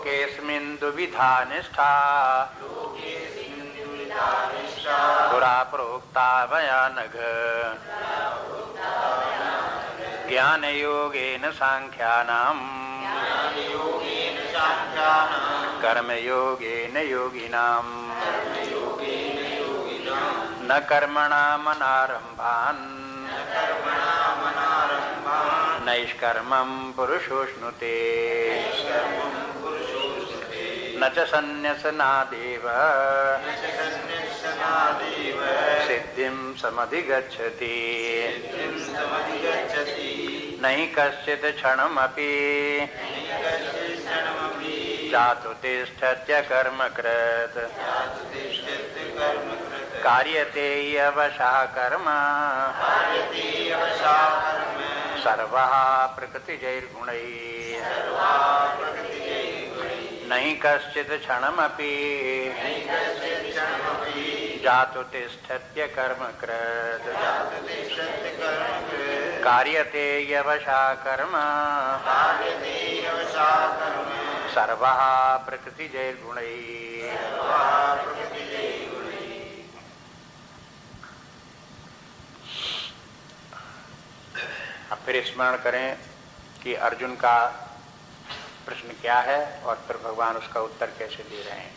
लोकेस्मिन् दुविधा निष्ठा पुरा प्रोक्ता मया नघ ज्ञान योगेन सांख्यानाम् कर्म योगेन योगिनाम् न कर्मणामनारम्भान् नैष्कर्मं पुरुषोष्णुते न च सन्न्यसनादेव सिद्धिं समधिगच्छति नहि कश्चित् क्षणमपि जातु तिष्ठत्य कर्मकृत् कार्यते ह्यवशः कर्म सर्वः प्रकृतिजैर्गुणैः नहि कश्चित् क्षणमपि जातु तिष्ठत्य कर्मकृत् कार्यते ह्यवशः कर्म सर्वः प्रकृतिजैर्गुणैः। अब फिर स्मरण करें कि अर्जुन का प्रश्न क्या है और फिर भगवान उसका उत्तर कैसे दे रहे हैं।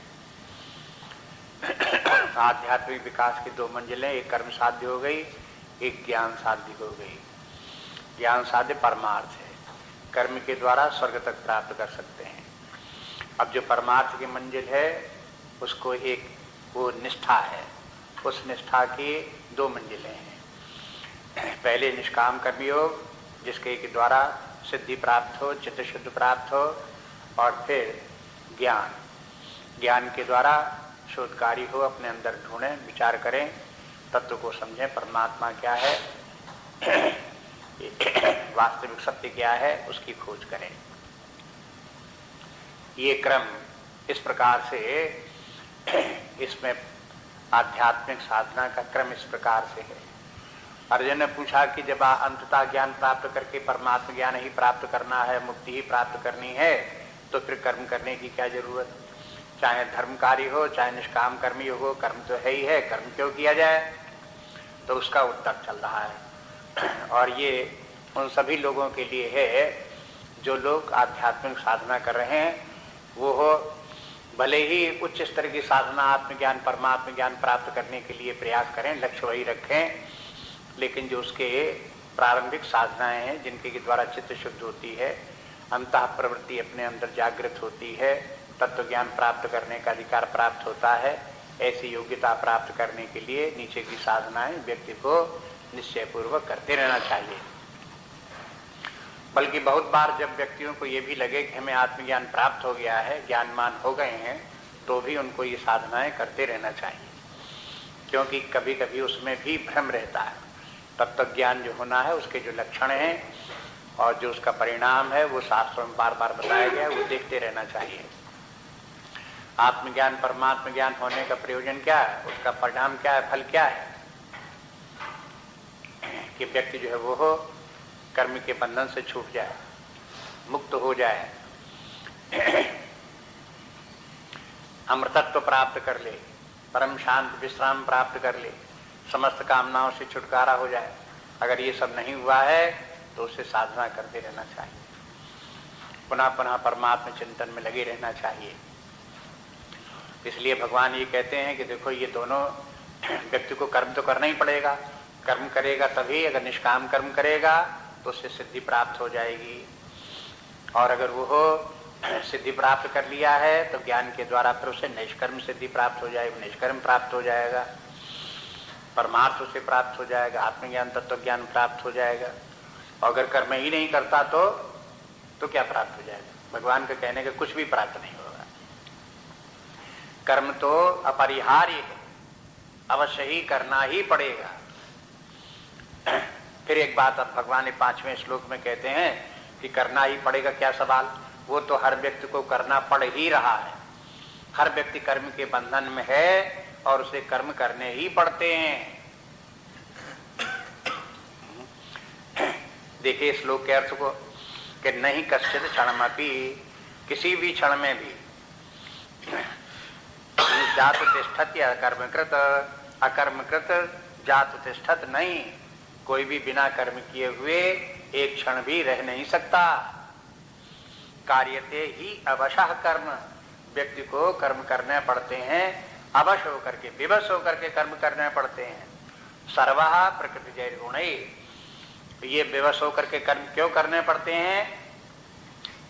आध्यात्मिक विकास की दो मंजिलें, एक कर्म साध्य हो गई, एक ज्ञान साध्य हो गई। ज्ञान साध्य परमार्थ है, कर्म के द्वारा स्वर्ग तक प्राप्त कर सकते हैं। अब जो परमार्थ की मंजिल है उसको एक वो निष्ठा है, उस निष्ठा की दो मंजिलें हैं। पहले निष्काम कर्मयोग जिसके के द्वारा सिद्धि प्राप्त हो, चित्त शुद्ध प्राप्त हो, और फिर ज्ञान, ज्ञान के द्वारा शोधकारी हो, अपने अंदर ढूंढें, विचार करें, तत्व को समझें, परमात्मा क्या है, वास्तविक सत्य क्या है, उसकी खोज करें। ये क्रम इस प्रकार से, इसमें आध्यात्मिक साधना का क्रम इस प्रकार से है। अर्जुन ने पूछा कि जब अंततः ज्ञान प्राप्त करके परमात्मा ज्ञान ही प्राप्त करना है, मुक्ति ही प्राप्त करनी है, तो फिर कर्म करने की क्या जरूरत? चाहे धर्मकारी हो, चाहे निष्काम कर्मी हो, कर्म तो है ही है, कर्म क्यों किया जाए? तो उसका उत्तर चल रहा है। और ये उन सभी लोगों के लिए है जो लोग आध्यात्मिक साधना कर रहे हैं। वो हो भले ही उच्च स्तर की साधना, आत्मज्ञान, परमात्म ज्ञान प्राप्त करने के लिए प्रयास करें, लक्ष्य वही रखें, लेकिन जो उसके प्रारंभिक साधनाएं हैं जिनके द्वारा चित्त शुद्ध होती है, अंतः प्रवृत्ति अपने अंदर जागृत होती है, तत्व ज्ञान प्राप्त करने का अधिकार प्राप्त होता है, ऐसी योग्यता प्राप्त करने के लिए नीचे की साधनाएं व्यक्ति को निश्चय पूर्वक करते रहना चाहिए। बल्कि बहुत बार जब व्यक्तियों को ये भी लगे कि हमें आत्मज्ञान प्राप्त हो गया है, ज्ञानमान हो गए हैं, तो भी उनको ये साधनाएं करते रहना चाहिए, क्योंकि कभी कभी उसमें भी भ्रम रहता है। तत्व ज्ञान जो होना है उसके जो लक्षण हैं और जो उसका परिणाम है वो शास्त्रों में बार बार बताया गया है, वो देखते रहना चाहिए। आत्मज्ञान, परमात्म ज्ञान होने का प्रयोजन क्या है, उसका परिणाम क्या है, फल क्या है? कि व्यक्ति जो है वो हो कर्म के बंधन से छूट जाए, मुक्त हो जाए, अमृतत्व प्राप्त कर ले, परम शांत विश्राम प्राप्त कर ले, समस्त कामनाओं से छुटकारा हो जाए। अगर ये सब नहीं हुआ है तो उसे साधना करते रहना चाहिए, पुनः पुनः परमात्मा चिंतन में लगे रहना चाहिए। इसलिए भगवान ये कहते हैं कि देखो ये दोनों, व्यक्ति को कर्म तो करना ही पड़ेगा, कर्म करेगा तभी, अगर निष्काम कर्म करेगा तो उससे सिद्धि प्राप्त हो जाएगी, और अगर वो हो सिद्धि प्राप्त कर लिया है तो ज्ञान के द्वारा फिर उसे निष्कर्म सिद्धि प्राप्त हो जाएगी, निष्कर्म प्राप्त हो जाएगा, परमार्थ उसे प्राप्त हो जाएगा, आत्मज्ञान, तत्व ज्ञान प्राप्त हो जाएगा। और अगर कर्म ही नहीं करता तो क्या प्राप्त हो जाएगा? भगवान के कहने के कुछ भी प्राप्त नहीं होगा। कर्म तो अपरिहार्य है, अवश्य ही करना ही पड़ेगा। फिर एक बात अब भगवान ने 5वें श्लोक में कहते हैं कि करना ही पड़ेगा, क्या सवाल? वो तो हर व्यक्ति को करना पड़ ही रहा है, हर व्यक्ति कर्म के बंधन में है और उसे कर्म करने ही पड़ते हैं। देखिए श्लोक के अर्थ को कि नहीं कश्चित क्षणमपि किसी भी क्षण में भी जात तिष्ठत या अकर्मकृत, अकर्मकृत जात तिष्ठत नहीं, कोई भी बिना कर्म किए हुए एक क्षण भी रह नहीं सकता। कार्यते ही अवशः कर्म, व्यक्ति को कर्म करने पड़ते हैं, अवश होकर के, विवश होकर के कर्म करने पड़ते हैं। सर्वः प्रकृति जैर गुण, ये विवश होकर के कर्म क्यों करने पड़ते हैं?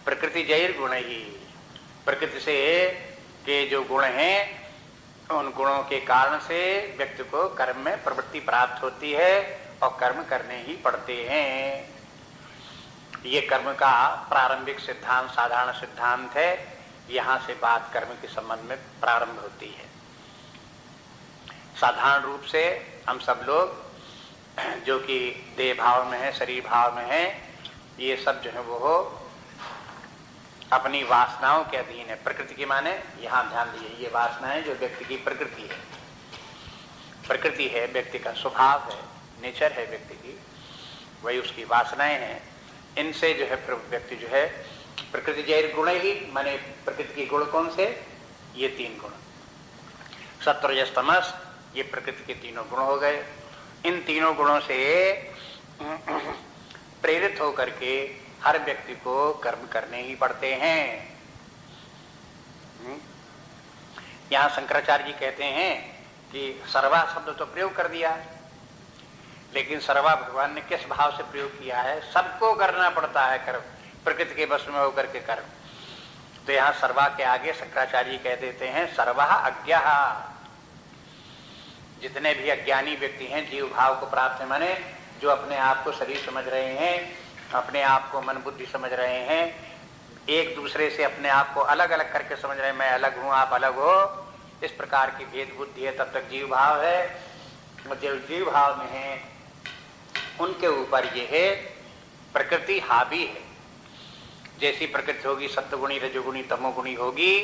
प्रकृति जैर गुण ही, प्रकृति से के जो गुण हैं उन गुणों के कारण से व्यक्ति को कर्म में प्रवृत्ति प्राप्त होती है और कर्म करने ही पड़ते हैं। ये कर्म का प्रारंभिक सिद्धांत, साधारण सिद्धांत है। यहां से बात कर्म के संबंध में प्रारंभ होती है। साधारण रूप से हम सब लोग जो कि देह भाव में है, शरीर भाव में है, ये सब जो है वो अपनी वासनाओं के अधीन है। प्रकृति की माने यहां ध्यान दीजिए, ये वासनाएं जो व्यक्ति की प्रकृति है, प्रकृति है, व्यक्ति का स्वभाव है, नेचर है व्यक्ति की, वही उसकी वासनाएं हैं। इनसे जो है व्यक्ति जो है प्रकृति जैर गुण ही, माने प्रकृति के गुण कौन से? ये तीन गुण, सत्व रजस तमस, ये प्रकृति के तीनों गुण हो गए। इन तीनों गुणों से प्रेरित होकर के हर व्यक्ति को कर्म करने ही पड़ते हैं। यहां शंकराचार्य जी कहते हैं कि सर्वा शब्द तो प्रयोग कर दिया, लेकिन सर्वा भगवान ने किस भाव से प्रयोग किया है? सबको करना पड़ता है कर्म, प्रकृति के वश में होकर के कर्म। तो यहां सर्वा के आगे शंकराचार्य जी कह देते हैं सर्वा अज्ञः, जितने भी अज्ञानी व्यक्ति हैं, जीव भाव को प्राप्त है, माने जो अपने आप को शरीर समझ रहे हैं, अपने आप को मन बुद्धि समझ रहे हैं, एक दूसरे से अपने आप को अलग अलग करके समझ रहे हैं, मैं अलग हूं आप अलग हो, इस प्रकार की भेद बुद्धि है, तब तक जीव भाव है। जो जीव भाव में है उनके ऊपर ये है प्रकृति हावी है। जैसी प्रकृति होगी सत्वगुणी, रजोगुणी, तमोगुणी होगी,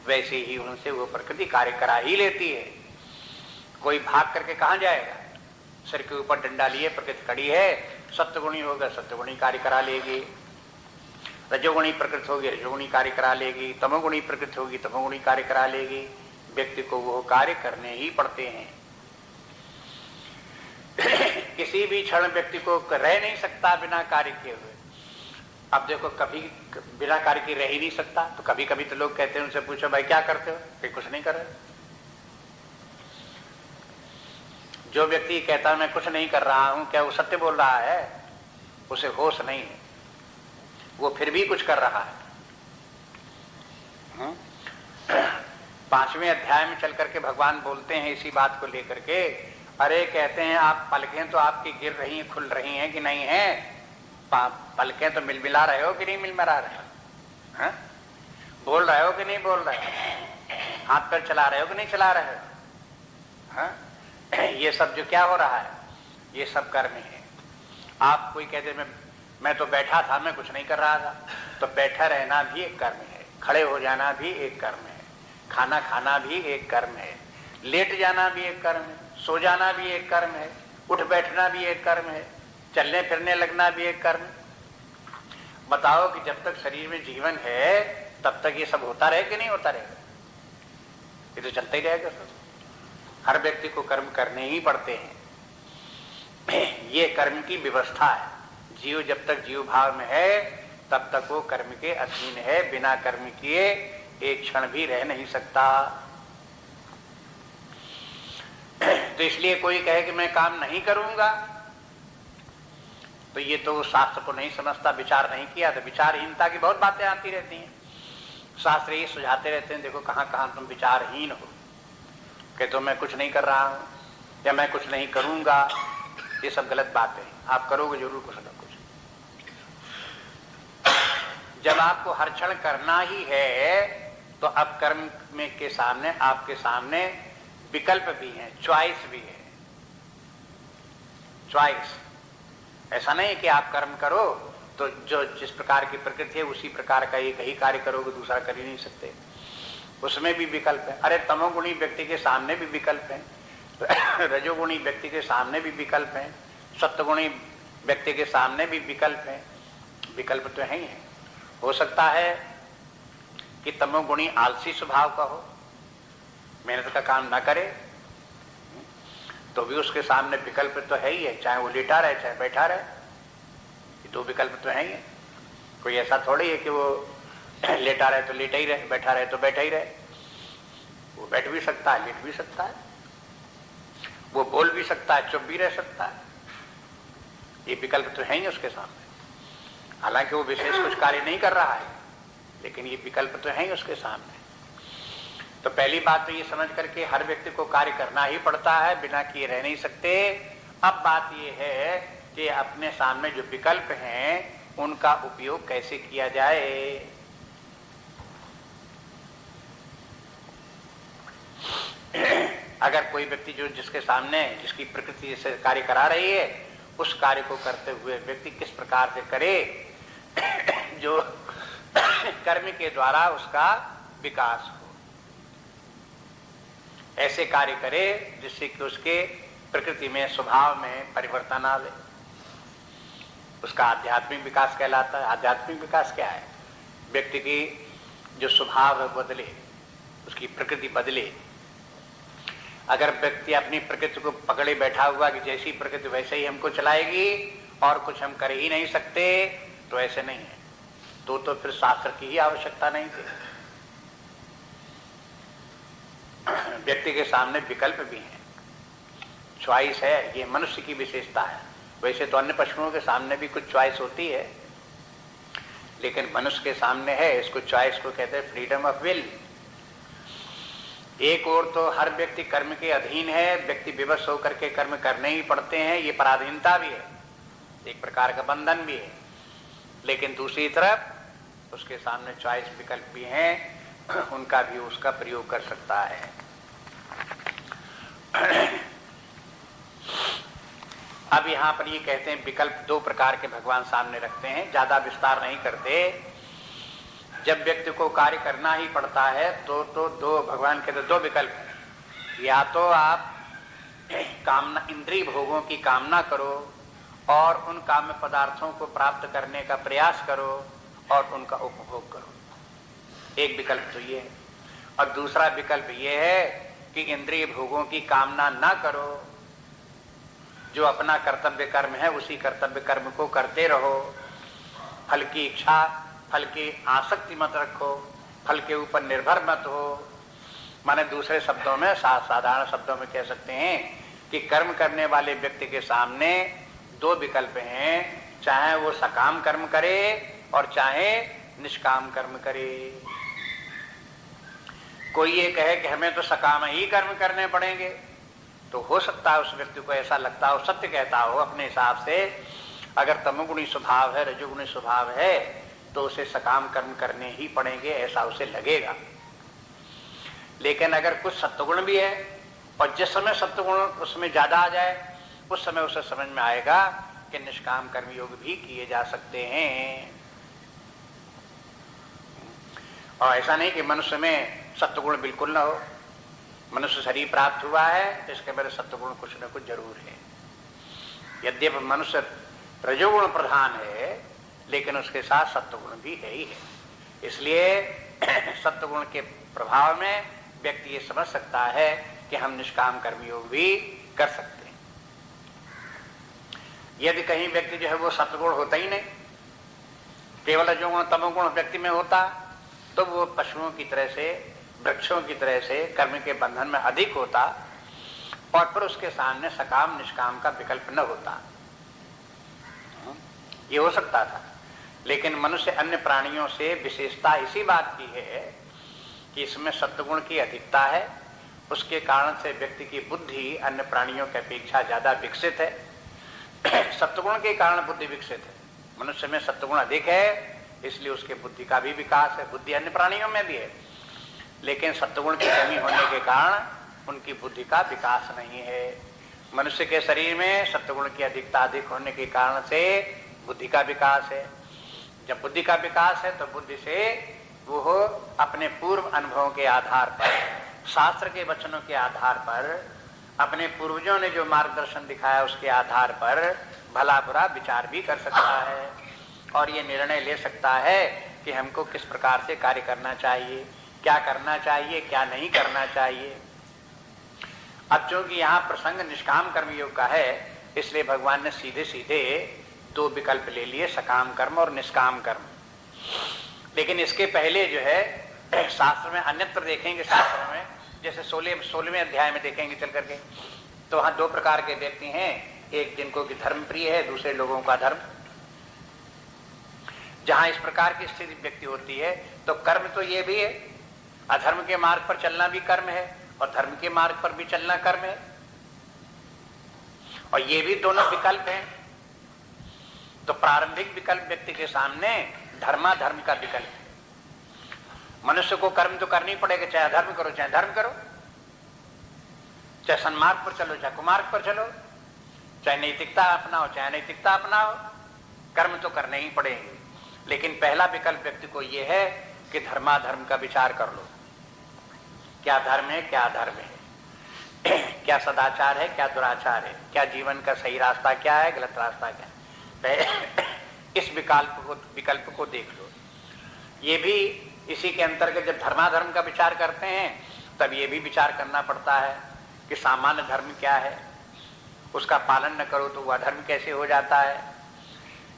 वैसे ही उनसे वो प्रकृति कार्य करा ही लेती है। कोई भाग करके कहां जाएगा? सिर के ऊपर डंडा लिए प्रकृति खड़ी है, सत्वगुणी होगा सत्वगुणी कार्य करा लेगी, रजोगुणी प्रकृति होगी रजोगुणी कार्य करा लेगी, तमोगुणी प्रकृति होगी तमोगुणी कार्य करा लेगी। व्यक्ति को वो कार्य करने ही पड़ते हैं। किसी भी क्षण व्यक्ति को रह नहीं सकता बिना कार्य किए हुए। अब देखो, कभी बिना कार्य के रह ही नहीं सकता, तो कभी कभी तो लोग कहते हैं, उनसे पूछो भाई क्या करते हो? कि कुछ नहीं कर रहे। जो व्यक्ति कहता है मैं कुछ नहीं कर रहा हूं, क्या वो सत्य बोल रहा है? उसे होश नहीं है, वो फिर भी कुछ कर रहा है। 5वें अध्याय में चल करके भगवान बोलते हैं इसी बात को लेकर के, अरे कहते हैं आप पलकें तो आपकी गिर रही हैं, खुल रही हैं कि नहीं है? पलकें तो मिलमिला रहे हो कि नहीं मिलमिला रहे हो? हाँ? बोल रहे हो कि नहीं बोल रहे हो? हाथ पैर चला रहे हो कि नहीं चला रहे हो? हाँ? ये सब जो क्या हो रहा है, ये सब कर्म है। आप कोई कहते मैं तो बैठा था, मैं कुछ नहीं कर रहा था, तो बैठा रहना भी एक कर्म है, खड़े हो जाना भी एक कर्म है, खाना खाना भी एक कर्म है, लेट जाना भी एक कर्म है, सो जाना भी एक कर्म है, उठ बैठना भी एक कर्म है, चलने फिरने लगना भी एक कर्म। बताओ कि जब तक शरीर में जीवन है तब तक ये सब होता रहे कि नहीं होता रहेगा? ये तो चलता ही रहेगा सब। हर व्यक्ति को कर्म करने ही पड़ते हैं। ये कर्म की व्यवस्था है। जीव जब तक जीव भाव में है तब तक वो कर्म के अधीन है, बिना कर्म किए एक क्षण भी रह नहीं सकता। तो इसलिए कोई कहे कि मैं काम नहीं करूंगा, तो ये तो शास्त्र को नहीं समझता, विचार नहीं किया। तो विचारहीनता की बहुत बातें आती रहती हैं, शास्त्र ये सुझाते रहते हैं, देखो कहां कहां तुम विचारहीन हो, कि तो मैं कुछ नहीं कर रहा हूं या मैं कुछ नहीं करूंगा। ये सब गलत बातें हैं, आप करोगे जरूर कुछ ना कुछ। जब आपको हर क्षण करना ही है तो अब कर्म में के सामने आपके सामने विकल्प भी है, चॉइस भी है। चॉइस ऐसा नहीं है कि आप कर्म करो तो जो जिस प्रकार की प्रकृति है उसी प्रकार का एक ही कार्य करोगे, दूसरा कर ही नहीं सकते, उसमें भी विकल्प है। अरे तमोगुणी व्यक्ति के सामने भी विकल्प है, रजोगुणी व्यक्ति के सामने भी विकल्प है, सत्वगुणी व्यक्ति के सामने भी विकल्प है। विकल्प तो है ही है। हो सकता है कि तमोगुणी आलसी स्वभाव का हो, मेहनत का काम ना करे, तो भी उसके सामने विकल्प तो है ही है, चाहे वो लेटा रहे चाहे बैठा रहे, ये दो विकल्प तो है ही है। कोई ऐसा थोड़ी है कि वो लेटा रहे तो लेटा ही रहे, बैठा रहे तो बैठा ही रहे। वो बैठ भी सकता है, लेट भी सकता है, वो बोल भी सकता है, चुप भी रह सकता है। ये विकल्प तो है ही उसके सामने। हालांकि वो विशेष कुछ कार्य नहीं कर रहा है, लेकिन ये विकल्प तो है ही उसके सामने। तो पहली बात तो ये समझ करके हर व्यक्ति को कार्य करना ही पड़ता है, बिना किए रह नहीं सकते। अब बात ये है कि अपने सामने जो विकल्प हैं उनका उपयोग कैसे किया जाए। अगर कोई व्यक्ति जो जिसके सामने जिसकी प्रकृति से कार्य करा रही है, उस कार्य को करते हुए व्यक्ति किस प्रकार से करे जो कर्म के द्वारा उसका विकास हो, ऐसे कार्य करे जिससे कि उसके प्रकृति में स्वभाव में परिवर्तन आवे, उसका आध्यात्मिक विकास कहलाता है। आध्यात्मिक विकास क्या है? व्यक्ति की जो स्वभाव है बदले, उसकी प्रकृति बदले। अगर व्यक्ति अपनी प्रकृति को पकड़े बैठा हुआ कि जैसी प्रकृति वैसे ही हमको चलाएगी और कुछ हम कर ही नहीं सकते, तो ऐसे नहीं है। तो फिर शास्त्र की ही आवश्यकता नहीं थी। व्यक्ति के सामने विकल्प भी हैं, चॉइस है, ये मनुष्य की विशेषता है। वैसे तो अन्य पशुओं के सामने भी कुछ चॉइस होती है, लेकिन मनुष्य के सामने है। इसको चॉइस को कहते हैं फ्रीडम ऑफ विल। एक ओर तो हर व्यक्ति कर्म के अधीन है, व्यक्ति विवश होकर के कर्म करने ही पड़ते हैं, ये पराधीनता भी है, एक प्रकार का बंधन भी है। लेकिन दूसरी तरफ उसके सामने चॉइस विकल्प भी हैं, उनका भी उसका प्रयोग कर सकता है। अब यहां पर ये कहते हैं विकल्प दो प्रकार के भगवान सामने रखते हैं, ज्यादा विस्तार नहीं करते। जब व्यक्ति को कार्य करना ही पड़ता है तो दो भगवान कहते दो विकल्प, या तो आप कामना इंद्रिय भोगों की कामना करो और उन काम्य पदार्थों को प्राप्त करने का प्रयास करो और उनका उपभोग करो, एक विकल्प तो ये है। और दूसरा विकल्प ये है कि इंद्रिय भोगों की कामना ना करो, जो अपना कर्तव्य कर्म है उसी कर्तव्य कर्म को करते रहो, फल की इच्छा फल की आसक्ति मत रखो, फल के ऊपर निर्भर मत हो। माने दूसरे शब्दों में, साधारण शब्दों में कह सकते हैं कि कर्म करने वाले व्यक्ति के सामने दो विकल्प हैं, चाहे वो सकाम कर्म करे और चाहे निष्काम कर्म करे। कोई ये कहे कि हमें तो सकाम ही कर्म करने पड़ेंगे, तो हो सकता है उस व्यक्ति को ऐसा लगता हो, सत्य कहता हो अपने हिसाब से। अगर तमोगुणी स्वभाव है, रजोगुणी स्वभाव है, तो उसे सकाम कर्म करने ही पड़ेंगे, ऐसा उसे लगेगा। लेकिन अगर कुछ सत्वगुण भी है और जिस समय सत्वगुण उसमें ज्यादा आ जाए, उस समय उसे समझ में आएगा कि निष्काम कर्म योग भी किए जा सकते हैं। और ऐसा नहीं कि मनुष्य में सत्वगुण बिल्कुल ना हो। मनुष्य शरीर प्राप्त हुआ है तो इसके मेरे सत्वगुण कुछ न कुछ जरूर है। यद्यपि मनुष्य रजोगुण प्रधान है, लेकिन उसके साथ सत्वगुण भी है ही है। इसलिए सत्वगुण के प्रभाव में व्यक्ति ये समझ सकता है कि हम निष्काम कर्मयोग भी कर सकते हैं। यदि कहीं व्यक्ति जो है वो सत्वगुण होता ही नहीं, केवल रजोगुण तमोगुण व्यक्ति में होता, तो वो पशुओं की तरह से, वृक्षों की तरह से कर्म के बंधन में अधिक होता और फिर उसके सामने सकाम निष्काम का विकल्प न होता। ये हो सकता था। लेकिन मनुष्य अन्य प्राणियों से विशेषता इसी बात की है कि इसमें सत्वगुण की अधिकता है, उसके कारण से व्यक्ति की बुद्धि अन्य प्राणियों की अपेक्षा ज्यादा विकसित है। सत्वगुण के कारण बुद्धि विकसित है। मनुष्य में सत्वगुण अधिक है, इसलिए उसके बुद्धि का भी विकास है। बुद्धि अन्य प्राणियों में भी है, लेकिन सत्वगुण की कमी होने के कारण उनकी बुद्धि का विकास नहीं है। मनुष्य के शरीर में सत्वगुण की अधिकता अधिक होने के कारण से बुद्धि का विकास है। जब बुद्धि का विकास है तो बुद्धि से वो अपने पूर्व अनुभवों के आधार पर, शास्त्र के वचनों के आधार पर, अपने पूर्वजों ने जो मार्गदर्शन दिखाया उसके आधार पर भला बुरा विचार भी कर सकता है और ये निर्णय ले सकता है कि हमको किस प्रकार से कार्य करना चाहिए, क्या करना चाहिए, क्या नहीं करना चाहिए। अब चूंकि यहाँ प्रसंग निष्काम कर्म योग का है, इसलिए भगवान ने सीधे सीधे दो विकल्प ले लिए, सकाम कर्म और निष्काम कर्म। लेकिन इसके पहले जो है शास्त्र में अन्यत्र देखेंगे, शास्त्र में जैसे 16वें अध्याय में देखेंगे चल करके, तो वहां दो प्रकार के व्यक्ति हैं, एक जिनको कि धर्म प्रिय है, दूसरे लोगों का धर्म। जहां इस प्रकार की स्थिति व्यक्ति होती है तो कर्म तो ये भी है, अधर्म के मार्ग पर चलना भी कर्म है और धर्म के मार्ग पर भी चलना कर्म है, और ये भी दोनों विकल्प हैं। तो प्रारंभिक विकल्प व्यक्ति के सामने धर्माधर्म का विकल्प है। मनुष्य को कर्म तो करनी पड़ेगा, चाहे अधर्म करो चाहे धर्म करो, चाहे सन्मार्ग पर चलो चाहे कुमार्ग पर चलो, चाहे नैतिकता अपनाओ चाहे अनैतिकता अपनाओ, कर्म तो करने ही पड़ेंगे। लेकिन पहला विकल्प व्यक्ति को यह है कि धर्माधर्म का विचार कर लो, क्या धर्म है क्या अधर्म है, क्या सदाचार है क्या दुराचार है, क्या जीवन का सही रास्ता क्या है, गलत रास्ता क्या है। इस विकल्प को देख लो। ये भी इसी के अंतर्गत जब धर्माधर्म का विचार करते हैं तब ये भी विचार करना पड़ता है कि सामान्य धर्म क्या है, उसका पालन न करो तो वह अधर्म कैसे हो जाता है।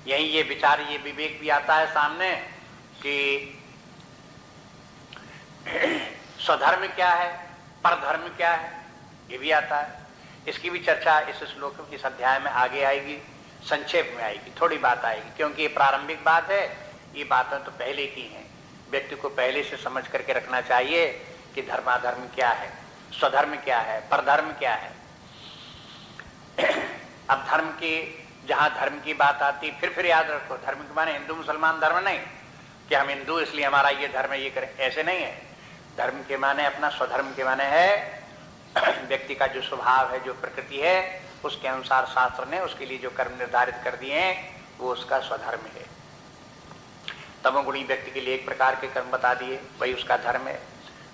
यही ये विचार, ये विवेक भी आता है सामने कि स्वधर्म क्या है, परधर्म क्या है, ये भी आता है। इसकी भी चर्चा इस श्लोक इस अध्याय में आगे आएगी, संक्षेप में आएगी, थोड़ी बात आएगी, क्योंकि ये प्रारंभिक बात है, ये बातें तो पहले की हैं। व्यक्ति को पहले से समझ करके रखना चाहिए कि धर्माधर्म क्या है, स्वधर्म क्या है, परधर्म क्या है। अब धर्म की जहां धर्म की बात आती, फिर याद रखो, धर्म के माने हिंदू मुसलमान धर्म नहीं कि हम हिंदू इसलिए हमारा ये धर्म है ये करें, ऐसे नहीं है। धर्म के माने अपना स्वधर्म के माने है व्यक्ति का जो स्वभाव है, जो प्रकृति है, उसके अनुसार शास्त्र ने उसके लिए जो कर्म निर्धारित कर दिए हैं वो उसका स्वधर्म है। तमोगुणी व्यक्ति के लिए एक प्रकार के कर्म बता दिए, वही उसका धर्म है।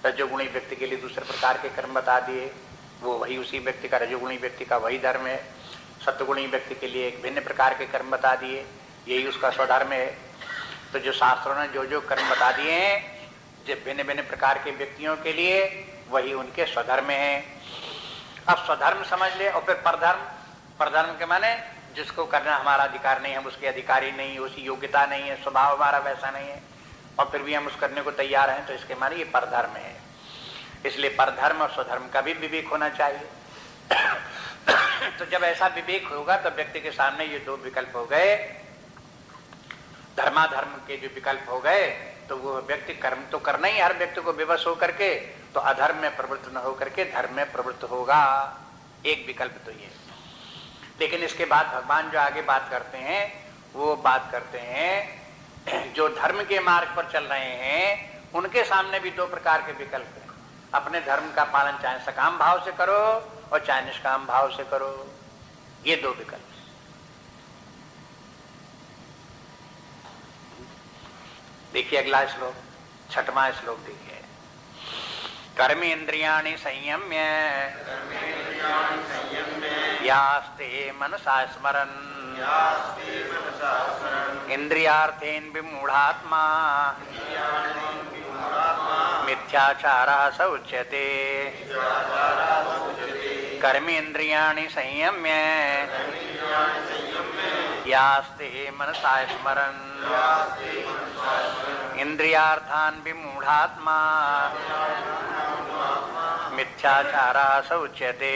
रजोगुणी व्यक्ति के लिए दूसरे प्रकार के कर्म बता दिए, वो वही उसी व्यक्ति का, रजोगुणी व्यक्ति का वही धर्म है। सत्वगुणी व्यक्ति के लिए एक भिन्न प्रकार के कर्म बता दिए, यही उसका स्वधर्म है। तो जो शास्त्रों ने जो जो कर्म बता दिए हैं जो भिन्न भिन्न प्रकार के व्यक्तियों के लिए, वही उनके स्वधर्म है। अब स्वधर्म समझ ले, और फिर परधर्म, परधर्म के माने जिसको करना हमारा अधिकार नहीं, हम उसके अधिकारी नहीं, उसकी योग्यता नहीं है, स्वभाव हमारा वैसा नहीं है, और फिर भी हम उस करने को तैयार हैं, तो इसके माने ये परधर्म है। इसलिए परधर्म और स्वधर्म का भी विवेक होना चाहिए। तो जब ऐसा विवेक होगा तो व्यक्ति के सामने ये दो विकल्प हो गए, धर्माधर्म के जो विकल्प हो गए, तो वो व्यक्ति कर्म तो करना ही, हर व्यक्ति को विवश होकर के, तो अधर्म में प्रवृत्त न होकर के धर्म में प्रवृत्त होगा। एक विकल्प तो ये। लेकिन इसके बाद भगवान जो आगे बात करते हैं वो बात करते हैं जो धर्म के मार्ग पर चल रहे हैं उनके सामने भी दो प्रकार के विकल्प हैं। अपने धर्म का पालन चाहे सकाम भाव से करो और चाहे निष्काम भाव से करो, ये दो विकल्प। देखिए अगला श्लोक, 6वां श्लोक देखिए। कर्मी इंद्रियाणि संयम्य यास्ते मनसा स्मरन् इंद्रियार्थेन विमूढ़ात्मा मिथ्याचारः स उच्यते। कर्मी इंद्रियाणि संयम्य यास्ते मनसा स्मरन् इंद्रियार्थान् विमूढ़ात्मा मिथ्याचारः स उच्यते।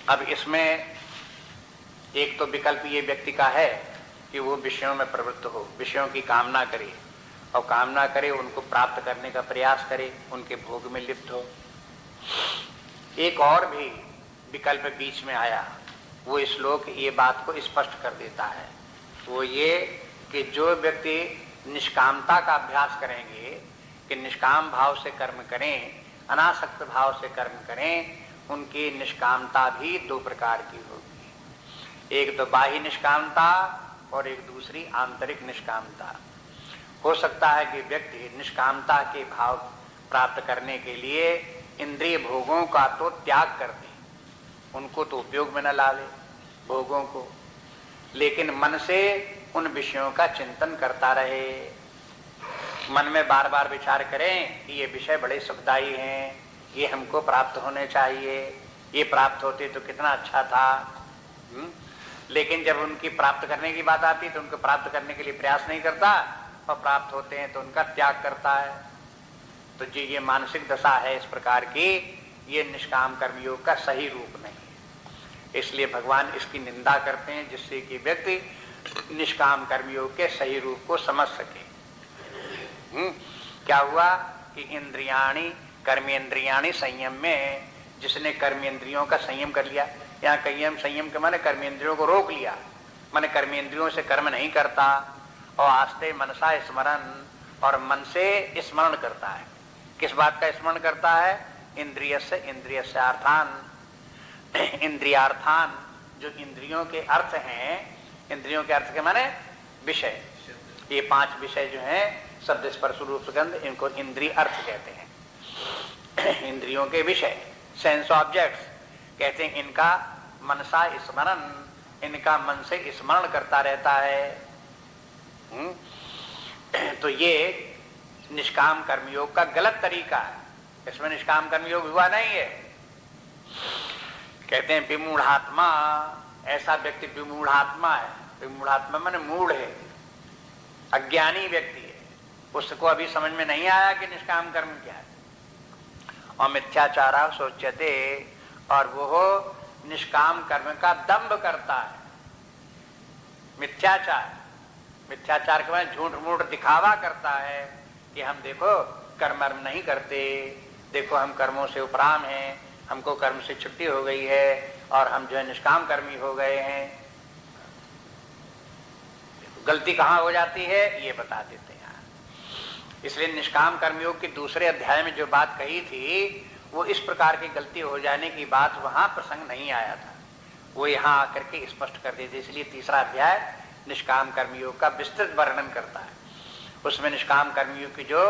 अब इसमें एक तो विकल्प ये व्यक्ति का है कि वो विषयों में प्रवृत्त हो, विषयों की कामना करे, और कामना करे उनको प्राप्त करने का प्रयास करे, उनके भोग में लिप्त हो। एक और भी विकल्प बीच में आया, वो श्लोक ये बात को स्पष्ट कर देता है, वो ये कि जो व्यक्ति निष्कामता का अभ्यास करेंगे, कि निष्काम भाव से कर्म करें, अनासक्त भाव से कर्म करें, उनकी निष्कामता भी दो प्रकार की होगी। एक तो बाह्य निष्कामता और एक दूसरी आंतरिक निष्कामता। हो सकता है कि व्यक्ति निष्कामता के भाव प्राप्त करने के लिए इंद्रिय भोगों का तो त्याग कर दे, उनको तो उपयोग में न ला ले, भोगों को, लेकिन मन से उन विषयों का चिंतन करता रहे। मन में बार बार विचार करें कि ये विषय बड़े सुखदायी हैं, ये हमको प्राप्त होने चाहिए, ये प्राप्त होते तो कितना अच्छा था। लेकिन जब उनकी प्राप्त करने की बात आती तो उनको प्राप्त करने के लिए प्रयास नहीं करता, और प्राप्त होते हैं तो उनका त्याग करता है। तो जी ये मानसिक दशा है इस प्रकार की, ये निष्काम कर्मयोग का सही रूप नहीं है। इसलिए भगवान इसकी निंदा करते हैं, जिससे कि व्यक्ति निष्काम कर्मयोग के सही रूप को समझ सके। क्या हुआ कि इंद्रियाणी कर्मेंद्रियाणी संयम में, जिसने कर्मेंद्रियों का संयम कर लिया, यहाँ संयम के माने कर्मेंद्रियों को रोक लिया, माने कर्मेंद्रियों से कर्म नहीं करता, और आस्ते मनसा स्मरण, और मन से स्मरण करता है। किस बात का स्मरण करता है? इंद्रियस्य अर्थान, इंद्रियार्थान, जो इंद्रियों के अर्थ हैं, इंद्रियों के अर्थ के माने विषय, ये 5 विषय जो हैं शब्द स्पर्श रूप गंध, इनको इंद्रिय अर्थ कहते हैं। इंद्रियों के विषय, सेंस ऑब्जेक्ट्स कहते हैं, इनका मनसा स्मरण, इनका मन से स्मरण करता रहता है। तो ये निष्काम कर्मयोग का गलत तरीका है, इसमें निष्काम कर्मयोग हुआ नहीं है। कहते हैं विमूढ़ात्मा, ऐसा व्यक्ति विमूढ़ात्मा है। विमूढ़ात्मा माने मूढ़ है, अज्ञानी व्यक्ति है, उसको अभी समझ में नहीं आया कि निष्काम कर्म क्या है। और मिथ्याचारा सोचते, और वो निष्काम कर्म का दंभ करता है। मिथ्याचार, मिथ्याचार के बाद झूठ मूठ दिखावा करता है कि हम देखो कर्म नहीं करते, देखो हम कर्मों से उपराम हैं, हमको कर्म से छुट्टी हो गई है, और हम जो है निष्काम कर्मी हो गए हैं। गलती कहाँ हो जाती है ये बता देते हैं। इसलिए निष्काम कर्मयोग के दूसरे अध्याय में जो बात कही थी, वो इस प्रकार की गलती हो जाने की बात वहां प्रसंग नहीं आया था, वो यहाँ आकर के स्पष्ट कर देते। इसलिए तीसरा अध्याय निष्काम कर्मयोग का विस्तृत वर्णन करता है। उसमें निष्काम कर्मयोग की जो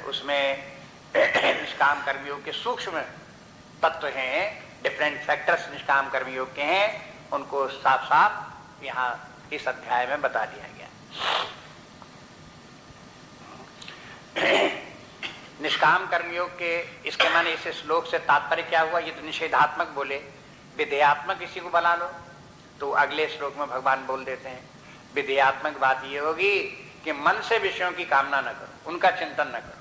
उसमें निष्काम कर्मयोग के सूक्ष्म तत्व हैं, डिफरेंट फैक्टर्स निष्काम कर्मयोग के हैं, उनको साफ साफ यहाँ इस अध्याय में बता दिया गया। निष्काम कर्मयोग के इसके माने इस श्लोक से तात्पर्य क्या हुआ? ये तो निषेधात्मक बोले, विधेयात्मक किसी को बना लो, तो अगले श्लोक में भगवान बोल देते हैं विधेयात्मक बात ये होगी कि मन से विषयों की कामना न करो, उनका चिंतन न करो,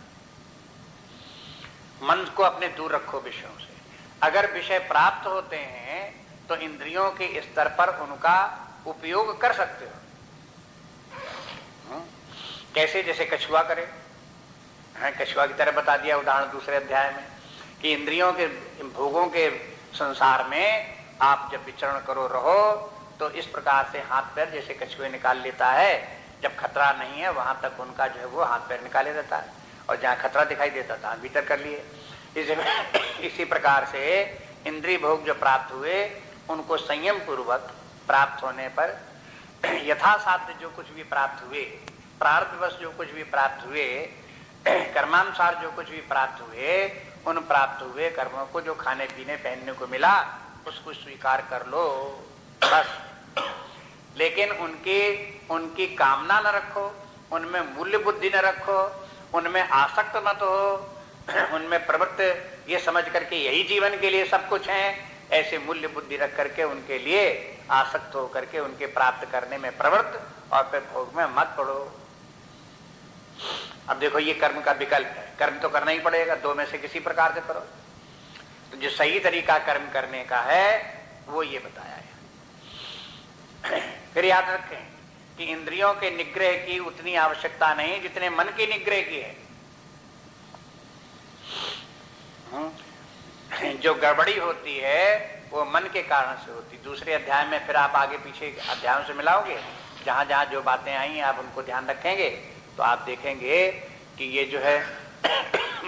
मन को अपने दूर रखो विषयों से। अगर विषय प्राप्त होते हैं तो इंद्रियों के स्तर पर उनका उपयोग कर सकते हो। कैसे? जैसे कछुआ करे, कछुआ की तरह बता दिया उदाहरण दूसरे अध्याय में कि इंद्रियों के भोगों के संसार में आप जब विचरण करो रहो तो इस प्रकार से हाथ पैर जैसे कछुए निकाल लेता है, जब खतरा नहीं है वहां तक उनका जो है वो हाथ पैर निकाले रहता है, और जहां खतरा दिखाई देता था भीतर कर लिए। इसी प्रकार से इंद्रिय भोग जो प्राप्त हुए उनको संयम पूर्वक प्राप्त होने पर यथासाध्य जो कुछ भी प्राप्त हुए, प्रारब्धवश जो कुछ भी प्राप्त हुए, कर्मानुसार जो कुछ भी प्राप्त हुए, उन प्राप्त हुए कर्मों को जो खाने पीने पहनने को मिला उसको स्वीकार कर लो बस। लेकिन उनकी कामना न रखो, उनमें मूल्य बुद्धि न रखो, उनमें आसक्त मत हो, उनमें प्रवृत्त ये समझ करके यही जीवन के लिए सब कुछ है, ऐसे मूल्य बुद्धि रख करके उनके लिए आसक्त हो करके उनके प्राप्त करने में प्रवृत्त और फिर भोग में मत पड़ो। अब देखो ये कर्म का विकल्प है, कर्म तो करना ही पड़ेगा, दो में से किसी प्रकार से करो। तो जो सही तरीका कर्म करने का है वो ये बताया है। फिर याद रखें कि इंद्रियों के निग्रह की उतनी आवश्यकता नहीं जितने मन के निग्रह की है। जो गड़बड़ी होती है वो मन के कारण से होती। दूसरे अध्याय में फिर आप आगे पीछे अध्यायों से मिलाओगे, जहां जहां जो बातें आई आप उनको ध्यान रखेंगे तो आप देखेंगे कि ये जो है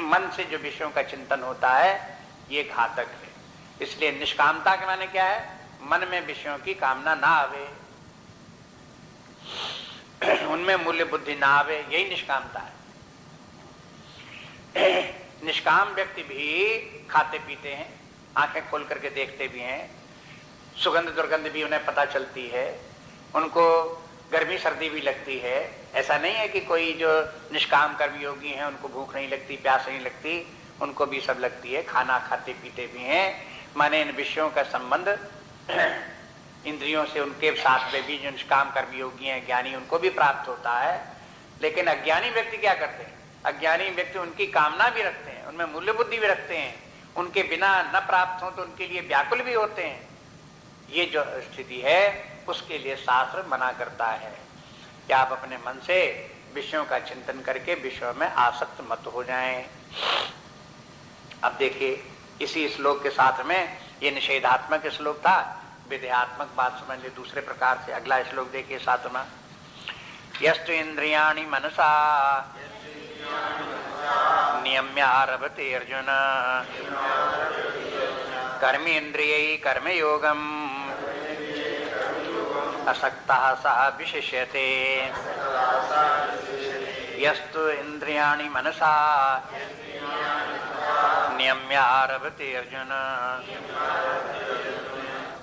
मन से जो विषयों का चिंतन होता है ये घातक है। इसलिए निष्कामता के माने क्या है? मन में विषयों की कामना ना आवे, उनमें मूल्य बुद्धि ना आवे, यही निष्कामता है। निष्काम व्यक्ति भी खाते पीते हैं, आंखें खोल करके देखते भी हैं, सुगंध दुर्गंध भी उन्हें पता चलती है, उनको गर्मी सर्दी भी लगती है। ऐसा नहीं है कि कोई जो निष्काम कर्मयोगी हैं उनको भूख नहीं लगती, प्यास नहीं लगती, उनको भी सब लगती है, खाना खाते पीते भी हैं। माने इन विषयों का संबंध इंद्रियों से उनके साथ में भी जो निष्काम कर्मयोगी हैं, ज्ञानी, उनको भी प्राप्त होता है। लेकिन अज्ञानी व्यक्ति क्या करते हैं? अज्ञानी व्यक्ति उनकी कामना भी रखते हैं, उनमें मूल्य बुद्धि भी रखते हैं, उनके बिना न प्राप्त हो तो उनके लिए व्याकुल भी होते हैं। ये जो स्थिति है उसके लिए शास्त्र मना करता है कि आप अपने मन से विषयों का चिंतन करके विषयों में आसक्त मत हो जाएं। अब देखिए इसी श्लोक के साथ में, ये निषेधात्मक श्लोक था, विधेयात्मक बात समझ ले दूसरे प्रकार से। अगला श्लोक देखिए 7वां। यस्तु इंद्रियाणि मनसा नियम्य आरभते अर्जुन कर्मेन्द्रियै कर्मयोगम् असक्तः सः विशिष्यते। यस्तु इंद्रियाणि मनसा नियम्य आरभते अर्जुन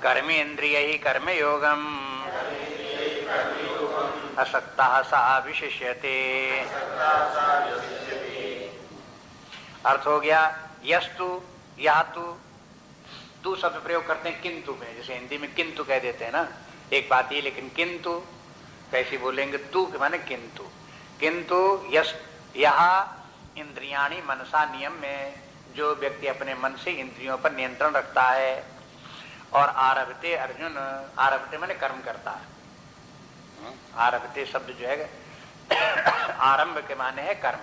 कर्मेन्द्रियै कर्मयोगम् असक्तः सः विशिष्यते। अर्थ हो गया यस्तु, या तू शब्द प्रयोग करते हैं किंतु में, जैसे हिंदी में किंतु कह देते हैं ना, एक बात ही, लेकिन किंतु कैसे बोलेंगे? तू के माने किंतु। किंतु यह इंद्रियाणी मनसा नियम में जो व्यक्ति अपने मन से इंद्रियों पर नियंत्रण रखता है और आरभते अर्जुन, आरभते माने कर्म करता है। आरभते शब्द जो है आरंभ के माने है कर्म।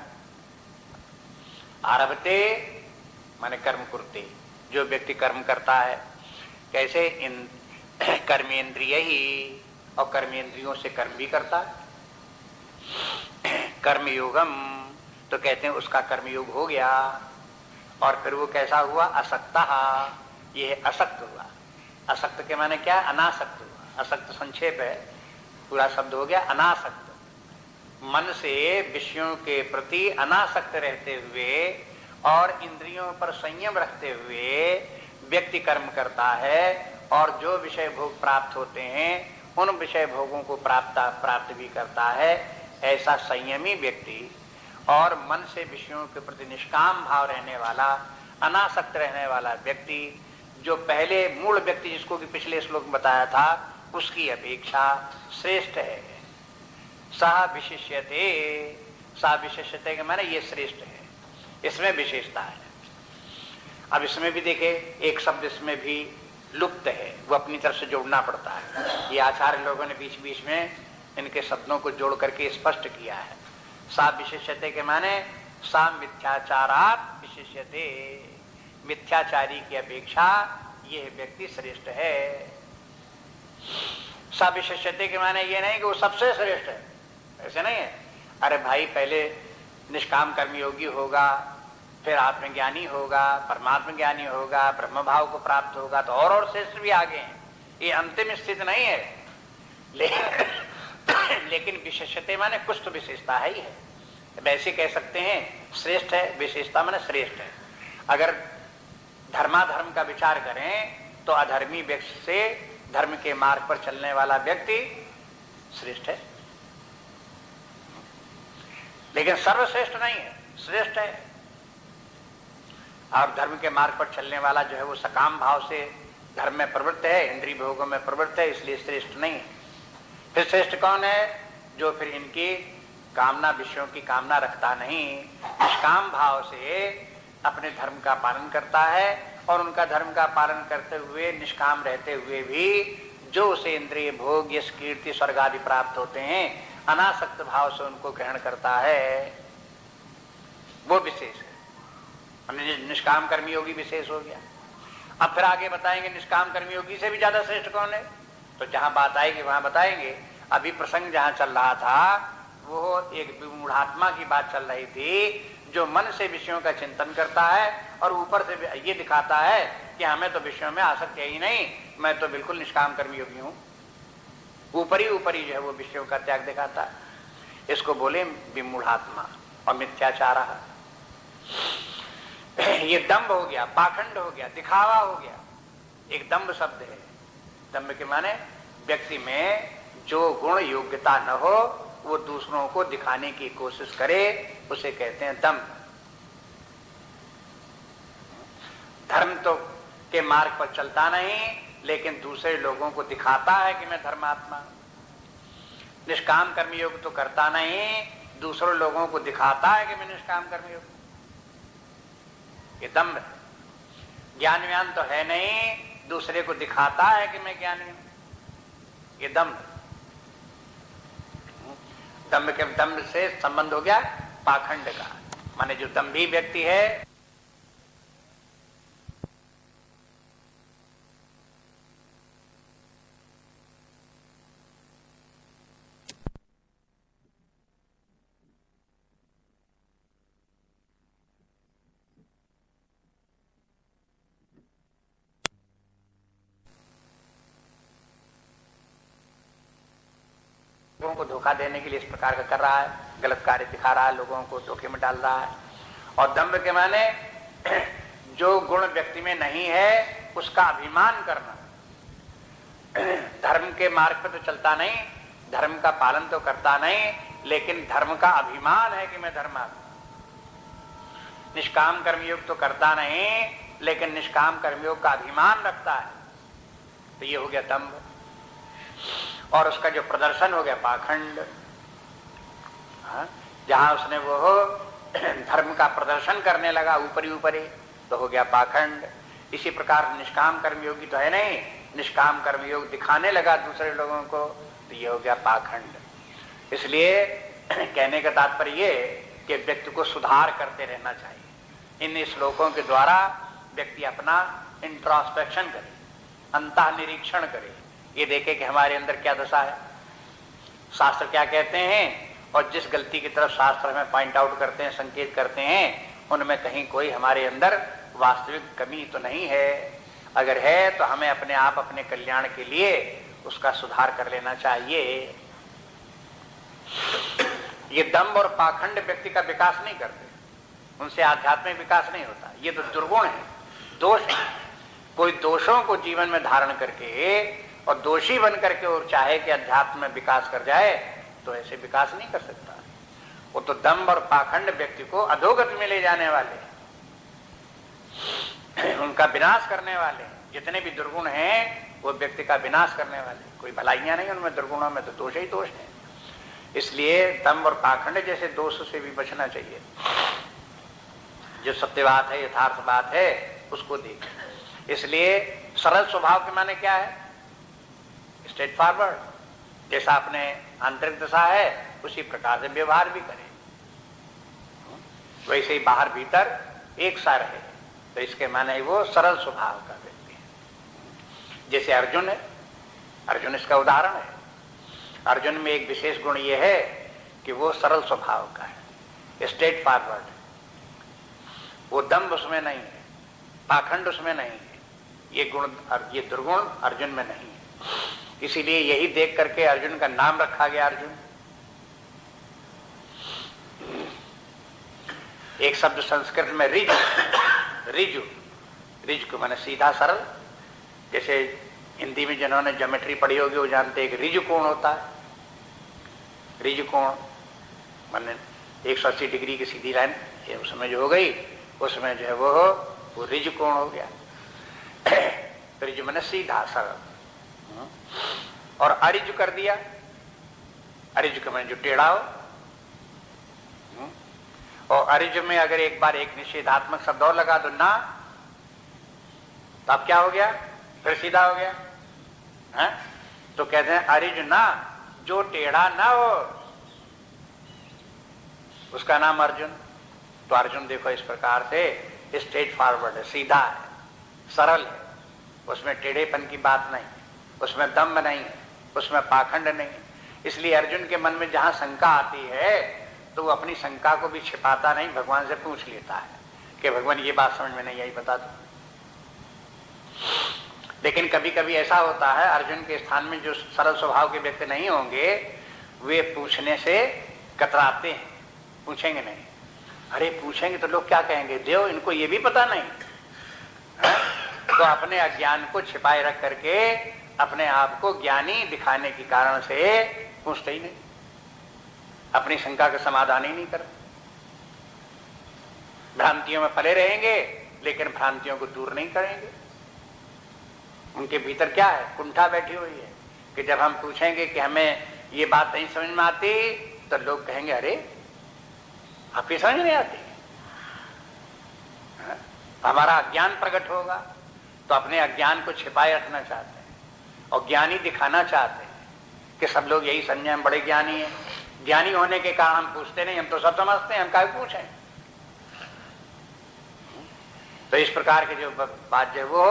आरभते माने कर्म कुर्ते, जो व्यक्ति कर्म करता है। कैसे? इन कर्मेंद्रिय ही, और कर्मेंद्रियों से कर्म भी करता है। कर्मयोगम, तो कहते हैं उसका कर्मयोग हो गया। और फिर वो कैसा हुआ? असक्ता, ये असक्त हुआ। असक्त के माने क्या? अनासक्त हुआ। असक्त संक्षेप है, पूरा शब्द हो गया अनासक्त। मन से विषयों के प्रति अनासक्त रहते हुए और इंद्रियों पर संयम रखते हुए व्यक्ति कर्म करता है और जो विषय भोग प्राप्त होते हैं उन विषय भोगों को प्राप्त भी करता है। ऐसा संयमी व्यक्ति और मन से विषयों के प्रति निष्काम भाव रहने वाला, अनासक्त रहने वाला व्यक्ति, जो पहले मूल व्यक्ति जिसको कि पिछले श्लोक में बताया था, उसकी अपेक्षा श्रेष्ठ है। सह विशिष्यते, सह विशिष्यते के माने ये श्रेष्ठ है, इसमें विशेषता है। अब इसमें भी देखे एक शब्द इसमें भी लुप्त है, वो अपनी तरफ से जोड़ना पड़ता है। ये आचार्य लोगों ने बीच बीच में इनके शब्दों को जोड़ करके स्पष्ट किया है। सा विशिष्यते के माने सा मिथ्याचारात् विशिष्यते, मिथ्याचारी की अपेक्षा यह व्यक्ति श्रेष्ठ है। सा विशिष्यते के माने ये नहीं कि वो सबसे श्रेष्ठ है, ऐसे नहीं है। अरे भाई, पहले निष्काम कर्मयोगी होगा, फिर आत्मज्ञानी होगा, परमात्म ज्ञानी होगा, ब्रह्म भाव को प्राप्त होगा तो और श्रेष्ठ भी आगे हैं। ये अंतिम स्थिति नहीं है। लेकिन विशेषते माने कुछ तो विशेषता है ही है। वैसे कह सकते हैं श्रेष्ठ है, विशेषता माने श्रेष्ठ है। अगर धर्माधर्म का विचार करें तो अधर्मी व्यक्ति से धर्म के मार्ग पर चलने वाला व्यक्ति श्रेष्ठ है, लेकिन सर्वश्रेष्ठ नहीं है, श्रेष्ठ है। और धर्म के मार्ग पर चलने वाला जो है वो सकाम भाव से धर्म में प्रवृत्त है, इंद्रिय भोगों में प्रवृत्त है, इसलिए श्रेष्ठ नहीं है। फिर श्रेष्ठ कौन है? जो फिर इनकी कामना, विषयों की कामना रखता नहीं, निष्काम भाव से अपने धर्म का पालन करता है और उनका धर्म का पालन करते हुए, निष्काम रहते हुए भी जो उसे इंद्रिय भोग, यश, कीर्ति, स्वर्ग आदि प्राप्त होते हैं, अनासक्त भाव से उनको ग्रहण करता है, वो विशेष है। निष्काम कर्मयोगी विशेष हो गया। अब फिर आगे बताएंगे निष्काम कर्मयोगी से भी ज्यादा श्रेष्ठ कौन है, तो जहां बात आएगी वहां बताएंगे। अभी प्रसंग जहां चल रहा था वो एक विमूढ़ात्मा की बात चल रही थी, जो मन से विषयों का चिंतन करता है और ऊपर से ये दिखाता है कि हमें तो विषयों में आसक्ति है ही नहीं, मैं तो बिल्कुल निष्काम कर्मयोगी हूं। ऊपरी ऊपरी जो है वो विषयों का त्याग दिखाता है। इसको बोले विमूढ़ात्मा और मिथ्याचार। ये दंभ हो गया, पाखंड हो गया, दिखावा हो गया। एक दंभ शब्द है, दम्भ के माने व्यक्ति में जो गुण योग्यता न हो वो दूसरों को दिखाने की कोशिश करे, उसे कहते हैं दम्भ। धर्म तो के मार्ग पर चलता नहीं, लेकिन दूसरे लोगों को दिखाता है कि मैं धर्मात्मा। निष्काम कर्मयोग तो करता नहीं, दूसरों लोगों को दिखाता है कि मैं निष्काम कर्मयोग। ये दम्भ है। ज्ञान व्यान तो है नहीं, दूसरे को दिखाता है कि मैं ज्ञानी हूं। ये दम्भ। दम्भ से संबंध हो गया पाखंड का, माने जो दम्भी व्यक्ति है लोगों को धोखा देने के लिए इस प्रकार का कर रहा है, गलत कार्य दिखा रहा है, लोगों को धोखे में डाल रहा है। और दंभ के माने जो गुण व्यक्ति में नहीं है उसका अभिमान करना। धर्म के मार्ग पर तो चलता नहीं, धर्म का पालन तो करता नहीं, लेकिन धर्म का अभिमान है कि मैं धर्मात्मा। निष्काम कर्मयोग तो करता नहीं, लेकिन निष्काम कर्मयोग का अभिमान रखता है, तो ये हो गया दंभ। और उसका जो प्रदर्शन हो गया पाखंड, जहां उसने वो धर्म का प्रदर्शन करने लगा ऊपरी ऊपरी, तो हो गया पाखंड। इसी प्रकार निष्काम कर्मयोगी तो है नहीं, निष्काम कर्मयोग दिखाने लगा दूसरे लोगों को, तो ये हो गया पाखंड। इसलिए कहने का तात्पर्य ये कि व्यक्ति को सुधार करते रहना चाहिए। इन श्लोकों के द्वारा व्यक्ति अपना इंट्रोस्पेक्शन करे, अंतः निरीक्षण करे, ये देखे कि हमारे अंदर क्या दशा है, शास्त्र क्या कहते हैं, और जिस गलती की तरफ शास्त्र हमें पॉइंट आउट करते हैं, संकेत करते हैं, उनमें कहीं कोई हमारे अंदर वास्तविक कमी तो नहीं है। अगर है तो हमें अपने आप अपने कल्याण के लिए उसका सुधार कर लेना चाहिए। ये दंभ और पाखंड व्यक्ति का विकास नहीं करते, उनसे आध्यात्मिक विकास नहीं होता। ये तो दुर्गुण है, दोष है। कोई दोषों को जीवन में धारण करके और दोषी बन करके और चाहे कि अध्यात्म में विकास कर जाए, तो ऐसे विकास नहीं कर सकता। वो तो दंभ और पाखंड व्यक्ति को अधोगति में ले जाने वाले, उनका विनाश करने वाले। जितने भी दुर्गुण हैं वो व्यक्ति का विनाश करने वाले, कोई भलाइयां नहीं उनमें, दुर्गुणों में तो दोष ही दोष है। इसलिए दंभ और पाखंड जैसे दोष से भी बचना चाहिए। जो सत्य बात है, यथार्थ बात है, उसको देखें। इसलिए सरल स्वभाव के माने क्या है? Straight forward. जैसा अपने आंतरिक दशा है उसी प्रकार से व्यवहार भी करें, वैसे ही बाहर भीतर एक सा रहे, तो इसके माने वो सरल स्वभाव का व्यक्ति है। जैसे अर्जुन है, अर्जुन इसका उदाहरण है। अर्जुन में एक विशेष गुण ये है कि वो सरल स्वभाव का है, स्ट्रेट फॉरवर्ड। वो दंभ उसमें नहीं है, पाखंड उसमें नहीं है, ये गुण और ये दुर्गुण अर्जुन में नहीं है। इसीलिए यही देख करके अर्जुन का नाम रखा गया अर्जुन। एक शब्द संस्कृत में रिजु, रिजु, रिजु को माने सीधा सरल। जैसे हिंदी में जिन्होंने ज्योमेट्री पढ़ी होगी वो जानते हैं कि रिजु कोण होता है। रिजु कोण माने 180 डिग्री की सीधी लाइन, ये उसमें जो हो गई, उसमें जो है वो रिजु कोण हो गया। रिजु माने सीधा सरल। और अरिजु कर दिया, अरिजु का माने जो टेढ़ा हो। और अरिजु में अगर एक बार एक निषेधात्मक शब्द और लगा दो ना, तो अब क्या हो गया? फिर सीधा हो गया है? तो कहते हैं अरिजु ना, जो टेढ़ा ना हो उसका नाम अर्जुन। तो अर्जुन देखो इस प्रकार से स्ट्रेट फॉरवर्ड है, सीधा है, सरल है, उसमें टेढ़ेपन की बात नहीं, उसमें दम्भ नहीं है, उसमें पाखंड नहीं है। इसलिए अर्जुन के मन में जहां शंका आती है तो वो अपनी शंका को भी छिपाता नहीं, भगवान से पूछ लेता है कि भगवान ये बात समझ में नहीं आई, बता दो। लेकिन कभी कभी ऐसा होता है अर्जुन के स्थान में जो सरल स्वभाव के व्यक्ति नहीं होंगे वे पूछने से कतराते हैं, पूछेंगे नहीं। अरे पूछेंगे तो लोग क्या कहेंगे, देव इनको ये भी पता नहीं है? तो अपने अज्ञान को छिपाए रख करके अपने आप को ज्ञानी दिखाने के कारण से पूछते ही नहीं, अपनी शंका का समाधान ही नहीं करते। भ्रांतियों में पले रहेंगे लेकिन भ्रांतियों को दूर नहीं करेंगे। उनके भीतर क्या है, कुंठा बैठी हुई है कि जब हम पूछेंगे कि हमें ये बात नहीं समझ में आती तो लोग कहेंगे अरे आपकी समझ नहीं आती। हमारा अज्ञान प्रकट होगा तो अपने अज्ञान को छिपाए रखना चाहते हैं और ज्ञानी दिखाना चाहते हैं कि सब लोग यही समझे हम बड़े ज्ञानी हैं। ज्ञानी होने के कारण हम पूछते नहीं, हम तो सब समझते हैं, हम क्या पूछें। तो इस प्रकार की जो बात है वो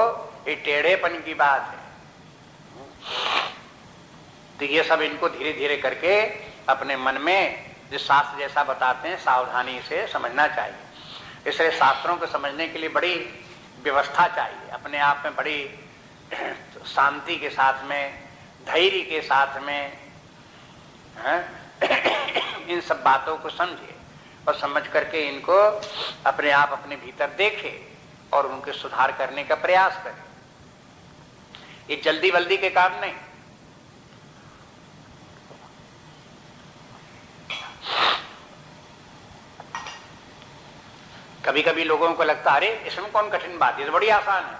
ये टेढ़ेपन की बात है। तो ये सब इनको धीरे धीरे करके अपने मन में जो शास्त्र जैसा बताते हैं सावधानी से समझना चाहिए। इसलिए शास्त्रों को समझने के लिए बड़ी व्यवस्था चाहिए, अपने आप में बड़ी शांति के साथ में, धैर्य के साथ में इन सब बातों को समझे और समझ करके इनको अपने आप अपने भीतर देखे और उनके सुधार करने का प्रयास करें। ये जल्दी वल्दी के काम नहीं। कभी कभी लोगों को लगता अरे इसमें कौन कठिन बात है, ये तो बड़ी आसान है।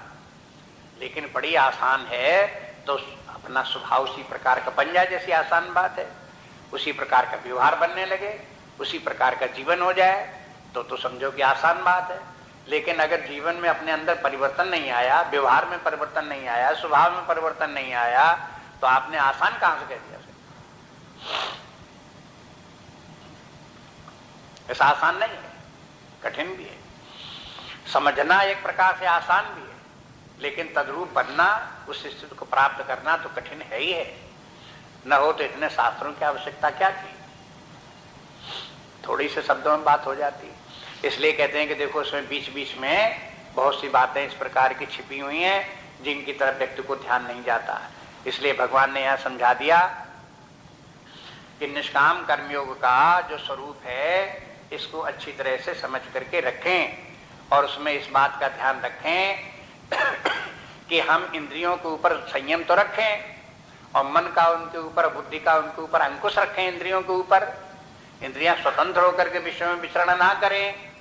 लेकिन बड़ी आसान है तो अपना स्वभाव उसी प्रकार का बन जाए जैसी आसान बात है, उसी प्रकार का व्यवहार बनने लगे, उसी प्रकार का जीवन हो जाए तो समझो कि आसान बात है। लेकिन अगर जीवन में अपने अंदर परिवर्तन नहीं आया, व्यवहार में परिवर्तन नहीं आया, स्वभाव में परिवर्तन नहीं आया तो आपने आसान कहां से कह दिया? ऐसा आसान नहीं है, कठिन भी है। समझना एक प्रकार से आसान भी है, लेकिन तद्रूप बनना, उस स्थिति को प्राप्त करना तो कठिन है ही है। न हो तो इतने शास्त्रों की आवश्यकता क्या थी, थोड़ी से शब्दों में बात हो जाती। इसलिए कहते हैं कि देखो इसमें बीच बीच में बहुत सी बातें इस प्रकार की छिपी हुई हैं जिनकी तरफ व्यक्ति को ध्यान नहीं जाता। इसलिए भगवान ने यह समझा दिया कि निष्काम कर्मयोग का जो स्वरूप है इसको अच्छी तरह से समझ करके रखें और उसमें इस बात का ध्यान रखें कि हम इंद्रियों के ऊपर संयम तो रखें और मन का उनके ऊपर, बुद्धि का उनके ऊपर अंकुश रखें। इंद्रियों के ऊपर इंद्रियां स्वतंत्र होकर के विषय में विचरण ना करें,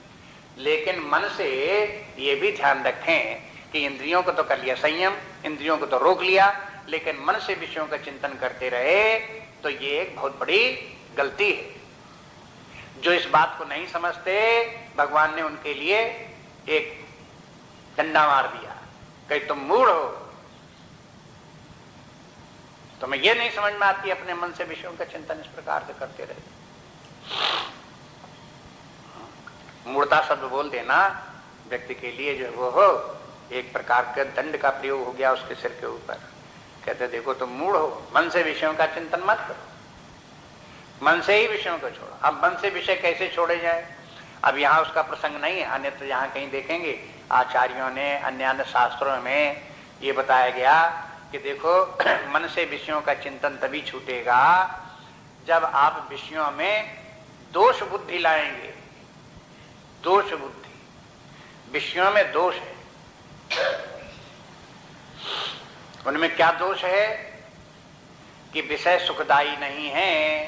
लेकिन मन से ये भी ध्यान रखें कि इंद्रियों को तो कर लिया संयम, इंद्रियों को तो रोक लिया, लेकिन मन से विषयों का चिंतन करते रहे तो ये एक बहुत बड़ी गलती है। जो इस बात को नहीं समझते भगवान ने उनके लिए एक डंडा मार दिया, कहीं तुम मूढ़ हो, तुम्हें यह नहीं समझ में आती अपने मन से विषयों का चिंतन इस प्रकार से करते रहे। मूढ़ता शब्द बोल देना व्यक्ति के लिए जो वो हो एक प्रकार का दंड का प्रयोग हो गया उसके सिर के ऊपर। कहते देखो तुम मूढ़ हो, मन से विषयों का चिंतन मत करो, मन से ही विषयों को छोड़ो। अब मन से विषय कैसे छोड़े जाए, अब यहाँ उसका प्रसंग नहीं है, अन्यत्र यहाँ कहीं देखेंगे आचार्यों ने अन्य अन्य शास्त्रों में ये बताया गया कि देखो मन से विषयों का चिंतन तभी छूटेगा जब आप विषयों में दोष बुद्धि लाएंगे। दोष बुद्धि, विषयों में दोष है। उनमें क्या दोष है कि विषय सुखदायी नहीं है,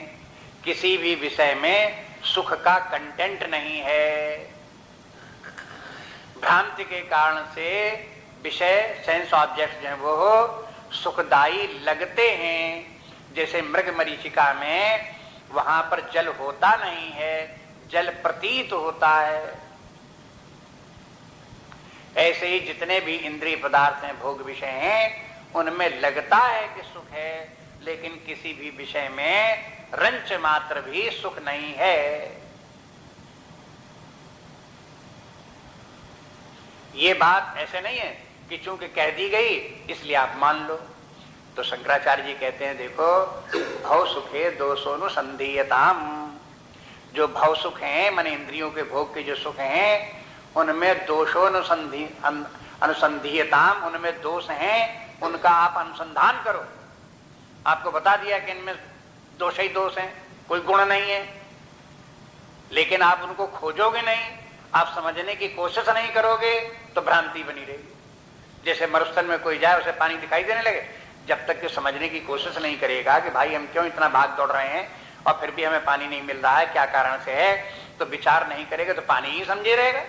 किसी भी विषय में सुख का कंटेंट नहीं है। भ्रांति के कारण से विषय सेंस ऑब्जेक्ट जो है वो सुखदायी लगते हैं। जैसे मृग मरीचिका में वहां पर जल होता नहीं है, जल प्रतीत होता है। ऐसे ही जितने भी इंद्रिय पदार्थ हैं, भोग विषय हैं, उनमें लगता है कि सुख है, लेकिन किसी भी विषय में रंच मात्र भी सुख नहीं है। ये बात ऐसे नहीं है कि चूंकि कह दी गई इसलिए आप मान लो। तो शंकराचार्य जी कहते हैं देखो भव सुखे दोषोनुसंधीयताम, जो भव सुख हैं मन इंद्रियों के भोग के जो सुख हैं उनमें अनुसंधीयताम, उनमें दोष हैं, उनका आप अनुसंधान करो। आपको बता दिया कि इनमें दोष ही दोष हैं, कोई गुण नहीं है, लेकिन आप उनको खोजोगे नहीं, आप समझने की कोशिश नहीं करोगे तो भ्रांति बनी रहेगी। जैसे मरुस्थल में कोई जाए उसे पानी दिखाई देने लगे, जब तक कि समझने की कोशिश नहीं करेगा कि भाई हम क्यों इतना भाग दौड़ रहे हैं और फिर भी हमें पानी नहीं मिल रहा है, क्या कारण से है, तो विचार नहीं करेगा तो पानी ही समझे रहेगा।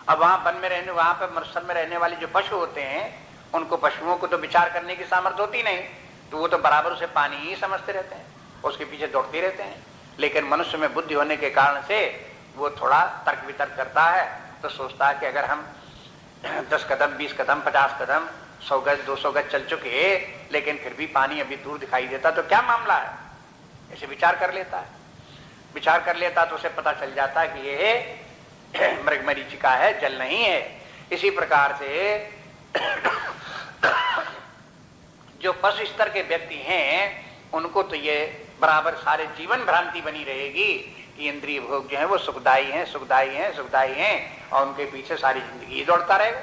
अब वहां वन में रहने, वहां पर मरुस्थल में रहने वाले जो पशु होते हैं, उनको पशुओं को तो विचार करने की सामर्थ्य होती नहीं, तो वो तो बराबर उसे पानी ही समझते रहते हैं, उसके पीछे दौड़ते रहते हैं। लेकिन मनुष्य में बुद्धि होने के कारण से वो थोड़ा तर्क वितर्क करता है, तो सोचता है कि अगर हम 10 कदम 20 कदम 50 कदम 100 गज 200 गज चल चुके, लेकिन फिर भी पानी अभी दूर दिखाई देता, तो क्या मामला है, ऐसे विचार कर लेता है। विचार कर लेता तो उसे पता चल जाता है कि ये मृगमरीचिका है, जल नहीं है। इसी प्रकार से जो पशु स्तर के व्यक्ति हैं, उनको तो ये बराबर सारे जीवन भ्रांति बनी रहेगी कि इंद्रिय भोग जो है वो सुखदायी हैं, सुखदायी हैं, सुखदायी हैं, और उनके पीछे सारी जिंदगी दौड़ता रहेगा।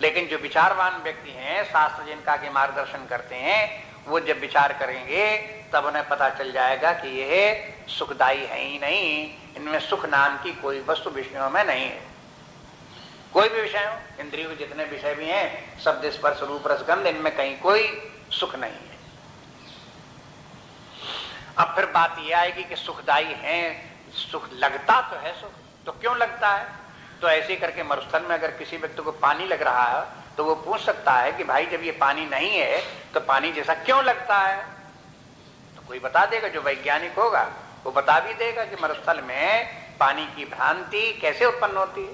लेकिन जो विचारवान व्यक्ति हैं, शास्त्र जिनका के मार्गदर्शन करते हैं, वो जब विचार करेंगे तब उन्हें पता चल जाएगा कि यह सुखदायी है ही नहीं, इनमें सुख नाम की कोई वस्तु विषयों में नहीं है। कोई भी विषय हो, इंद्रियों के जितने विषय भी हैं, शब्द स्पर्श रूप रसगंध, इनमें कहीं कोई सुख नहीं है। अब फिर बात यह आएगी कि सुखदायी है, सुख लगता तो है सुख, तो क्यों लगता है? तो ऐसे करके मरुस्थल में अगर किसी व्यक्ति को पानी लग रहा है तो वो पूछ सकता है कि भाई जब ये पानी नहीं है तो पानी जैसा क्यों लगता है? तो कोई बता देगा, जो वैज्ञानिक होगा वो बता भी देगा कि मरुस्थल में पानी की भ्रांति कैसे उत्पन्न होती है,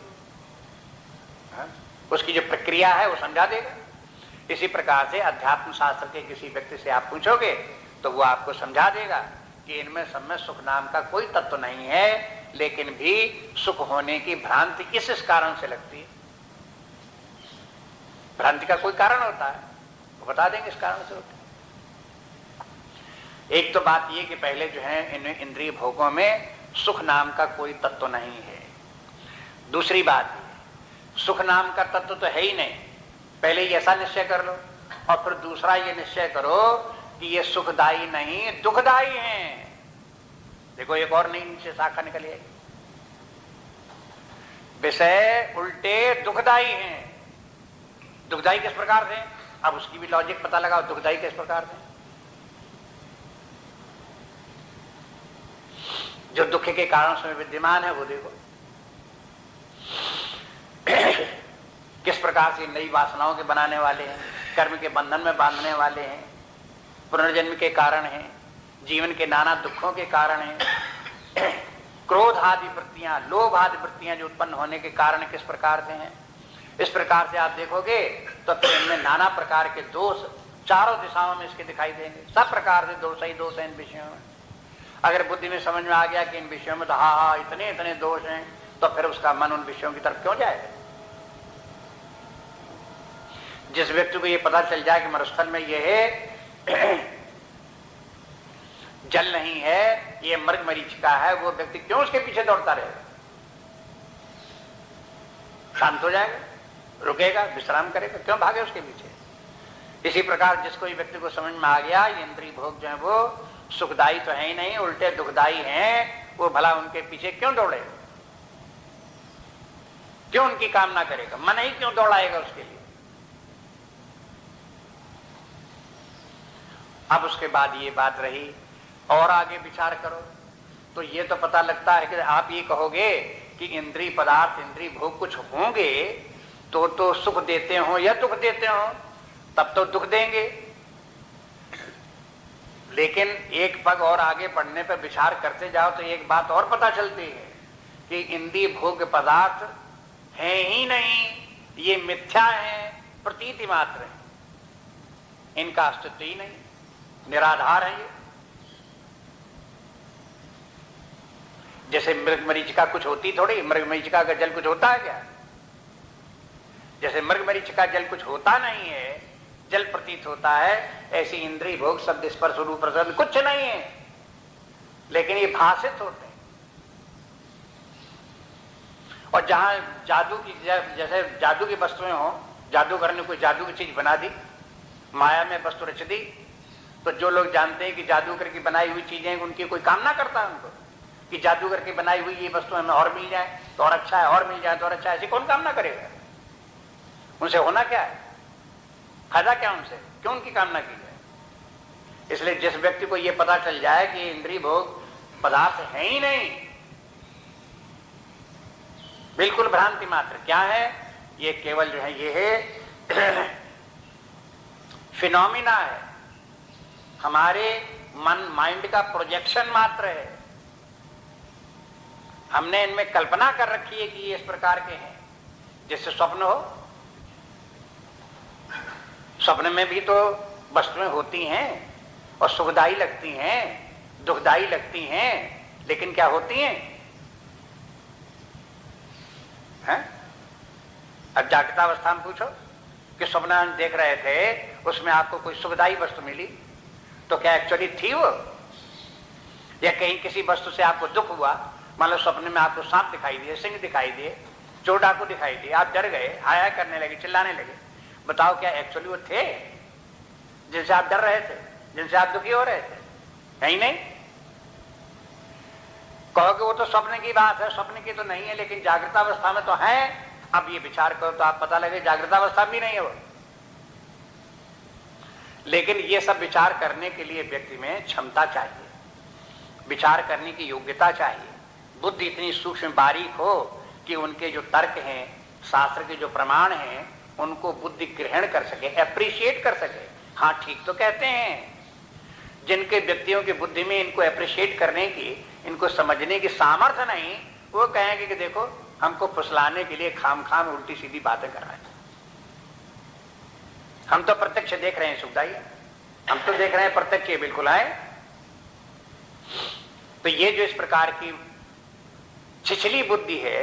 उसकी जो प्रक्रिया है वो समझा देगा। इसी प्रकार से अध्यात्म शास्त्र के किसी व्यक्ति से आप पूछोगे तो वो आपको समझा देगा कि इनमें सब में सुख नाम का कोई तत्व नहीं है, लेकिन भी सुख होने की भ्रांति इस कारण से लगती है। भ्रांति का कोई कारण होता है, वो बता देंगे इस कारण से होता है। एक तो बात ये कि पहले जो है इन इंद्रिय भोगों में सुख नाम का कोई तत्व नहीं है। दूसरी बात, सुख नाम का तत्व तो है ही नहीं, पहले ही ऐसा निश्चय कर लो, और फिर दूसरा ये निश्चय करो कि ये सुखदायी नहीं दुखदायी हैं। देखो एक और नई नीचे शाखा निकली है, विषय उल्टे दुखदायी हैं। दुखदायी किस प्रकार से? अब उसकी भी लॉजिक पता लगाओ, दुखदायी किस प्रकार से? जो दुख के कारण उसमें विद्यमान है वो देखो किस प्रकार से नई वासनाओं के बनाने वाले हैं, कर्म के बंधन में बांधने वाले हैं, पुनर्जन्म के कारण हैं, जीवन के नाना दुखों के कारण हैं, क्रोध आदि वृत्तियां, लोभ आदि वृत्तियां जो उत्पन्न होने के कारण किस प्रकार से हैं। इस प्रकार से आप देखोगे तो फिर इनमें नाना प्रकार के दोष चारों दिशाओं में इसके दिखाई देंगे। सब प्रकार से दोष ही दोष है इन विषयों में। अगर बुद्धि में समझ में आ गया कि इन विषयों में तो हाँ इतने इतने दोष हैं, तो फिर उसका मन उन विषयों की तरफ क्यों जाएगा? जिस व्यक्ति को ये पता चल जाए कि मरुस्थल में ये है जल नहीं है, ये मृगमरीचिका है, वो व्यक्ति क्यों उसके पीछे दौड़ता रहेगा? शांत हो जाएगा, रुकेगा, विश्राम करेगा, क्यों भागे उसके पीछे? इसी प्रकार जिसको ये व्यक्ति को समझ में आ गया ये इंद्रिय भोग जो है वो सुखदायी तो है ही नहीं, उल्टे दुखदायी हैं, वो भला उनके पीछे क्यों दौड़ेगा? क्यों उनकी कामना करेगा? मन ही क्यों दौड़ाएगा उसके लिए? अब उसके बाद ये बात रही, और आगे विचार करो तो ये तो पता लगता है कि आप ये कहोगे कि इंद्रिय पदार्थ, इंद्रिय भोग कुछ होंगे तो सुख देते हो या दुख देते हो, तब तो दुख देंगे। लेकिन एक पग और आगे बढ़ने पर विचार करते जाओ तो एक बात और पता चलती है कि इंद्रिय भोग पदार्थ हैं ही नहीं, ये मिथ्या है, प्रतीति मात्र है, इनका अस्तित्व ही नहीं, निराधार है ये। जैसे मृगमरीचिका कुछ होती थोड़ी, मृगमरीचिका का जल कुछ होता है क्या? जैसे मृगमरीचिका जल कुछ होता नहीं है, जल प्रतीत होता है, ऐसी इंद्रिय भोग शब्द स्पर्श रूप रसगंध कुछ नहीं है, लेकिन ये भाषित होते हैं। और जहां जादू की, जैसे जादू की वस्तुएं हो, जादूगर ने कोई जादू की चीज बना दी, माया में वस्तु रच दी, तो जो लोग जानते हैं कि जादूगर की बनाई हुई चीजें उनकी कोई कामना करता है उनको कि जादूगर की बनाई हुई ये वस्तु हमें और मिल जाए तो और अच्छा है, और मिल जाए तो और अच्छा है, ऐसी कौन कामना करेगा? उनसे होना क्या है? फायदा क्या उनसे, क्यों उनकी कामना की जाए। इसलिए जिस व्यक्ति को यह पता चल जाए कि इंद्रिय भोग पदार्थ है ही नहीं, बिल्कुल भ्रांति मात्र, क्या है ये, केवल जो है ये है फिनोमिना है, हमारे मन माइंड का प्रोजेक्शन मात्र है। हमने इनमें कल्पना कर रखी है कि ये इस प्रकार के हैं, जैसे स्वप्न हो, स्वप्न में भी तो वस्तुएं होती हैं और सुखदायी लगती हैं, दुखदायी लगती हैं, लेकिन क्या होती हैं, हैं? अब जागृत अवस्था में पूछो कि स्वप्न देख रहे थे, उसमें आपको कोई सुखदायी वस्तु मिली, तो क्या एक्चुअली थी वो, या कहीं किसी वस्तु से आपको दुख हुआ, मान लो स्वप्न में आपको सांप दिखाई दिए, सिंह दिखाई दिए, चोर डाकू दिखाई दिए, आप डर गए, हाय करने लगे, चिल्लाने लगे, बताओ क्या एक्चुअली वो थे जिनसे आप डर रहे थे, जिनसे आप दुखी हो रहे थे? नहीं नहीं, कहोगे वो तो स्वप्न की बात है, स्वप्न की तो नहीं है, लेकिन जागृत अवस्था में तो है। अब ये विचार करो तो आप पता लगे जागृत अवस्था भी नहीं है वो। लेकिन ये सब विचार करने के लिए व्यक्ति में क्षमता चाहिए, विचार करने की योग्यता चाहिए, बुद्धि इतनी सूक्ष्म बारीक हो कि उनके जो तर्क हैं, शास्त्र के जो प्रमाण हैं, उनको बुद्धि ग्रहण कर सके, एप्रिशिएट कर सके। हाँ ठीक तो कहते हैं, जिनके व्यक्तियों की बुद्धि में इनको एप्रिशिएट करने की, इनको समझने की सामर्थ्य नहीं, वो कहेंगे कि देखो हमको फुसलाने के लिए खाम खाम उल्टी सीधी बातें कर रहे हैं। हम तो प्रत्यक्ष देख रहे हैं सुखदाई, हम तो देख रहे हैं प्रत्यक्ष, ये बिल्कुल आए। तो ये जो इस प्रकार की छिछली बुद्धि है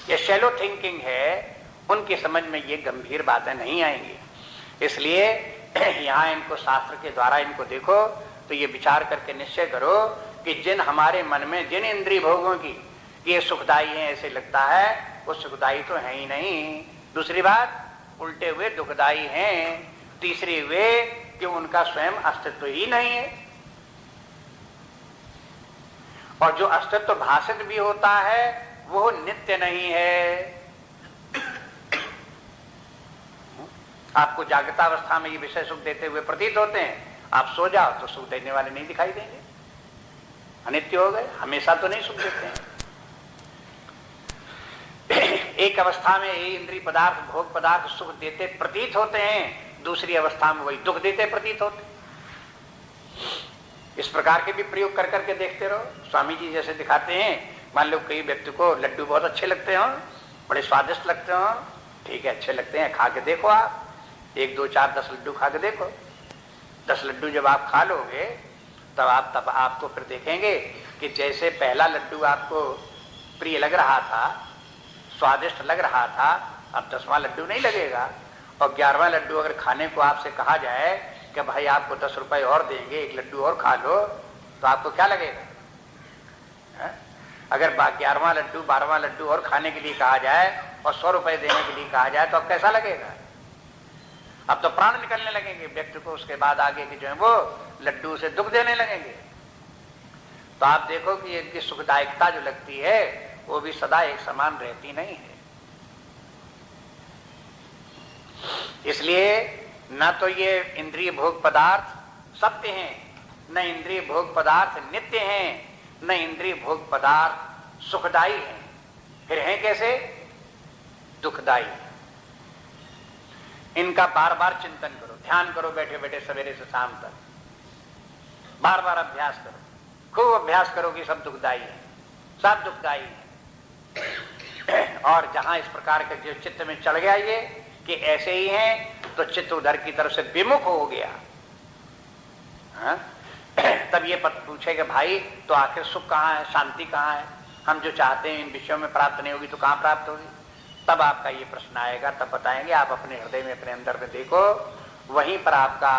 या शैलो थिंकिंग है, उनकी समझ में ये गंभीर बातें नहीं आएंगी। इसलिए यहां इनको शास्त्र के द्वारा इनको देखो तो ये विचार करके निश्चय करो कि जिन हमारे मन में जिन इंद्रिय भोगों की ये सुखदाई है ऐसे लगता है, वो सुखदाई तो है ही नहीं। दूसरी बात, उल्टे हुए दुखदाई हैं। तीसरी वे कि उनका स्वयं अस्तित्व ही नहीं है, और जो अस्तित्व भाषित भी होता है वो नित्य नहीं है। आपको जागृतावस्था में ये विषय सुख देते हुए प्रतीत होते हैं, आप सो जाओ तो सुख देने वाले नहीं दिखाई देंगे, अनित्य हो गए, हमेशा तो नहीं सुख देते हैं। एक अवस्था में ये इंद्रिय पदार्थ भोग पदार्थ सुख देते प्रतीत होते हैं, दूसरी अवस्था में वही दुख देते प्रतीत होते हैं। इस प्रकार के भी प्रयोग कर करके देखते रहो। स्वामी जी जैसे दिखाते हैं, मान लो कई व्यक्ति को लड्डू बहुत अच्छे लगते हो, बड़े स्वादिष्ट लगते हो, ठीक है अच्छे लगते हैं, खा के देखो आप, 1 2 4 10 लड्डू खा के देखो। 10 लड्डू जब आप खा लोगे तब आपको फिर देखेंगे कि जैसे पहला लड्डू आपको प्रिय लग रहा था, स्वादिष्ट लग रहा था, अब 10वां लड्डू नहीं लगेगा। और 11वां लड्डू अगर खाने को आपसे कहा जाए कि भाई आपको 10 रुपए और देंगे, 1 लड्डू और खा लो, तो आपको क्या लगेगा? अगर 11वां लड्डू 12वां लड्डू और खाने के लिए कहा जाए और 100 रुपए देने के लिए कहा जाए तो अब कैसा लगेगा? अब तो प्राण निकलने लगेंगे व्यक्ति को, उसके बाद आगे की जो है वो लड्डू से दुख देने लगेंगे। तो आप देखो कि इनकी सुखदायकता जो लगती है वो भी सदा एक समान रहती नहीं है। इसलिए न तो ये इंद्रिय भोग पदार्थ सत्य हैं, न इंद्रिय भोग पदार्थ नित्य हैं, न इंद्रिय भोग पदार्थ सुखदायी हैं। फिर हैं कैसे? दुखदायी। इनका बार बार चिंतन करो, ध्यान करो, बैठे बैठे सवेरे से शाम तक बार बार अभ्यास करो, खूब अभ्यास करो कि सब दुखदायी है, सब दुखदायी है। और जहां इस प्रकार के जो चित्त में चढ़ गया ये कि ऐसे ही हैं, तो चित्त उधर की तरफ से विमुख हो गया। तब ये पूछे कि भाई तो आखिर सुख कहाँ है, शांति कहाँ है? हम जो चाहते हैं इन विषयों में प्राप्त नहीं होगी तो कहाँ प्राप्त होगी? तब आपका ये प्रश्न आएगा, तब बताएंगे। आप अपने हृदय में अपने अंदर में देखो, वहीं पर आपका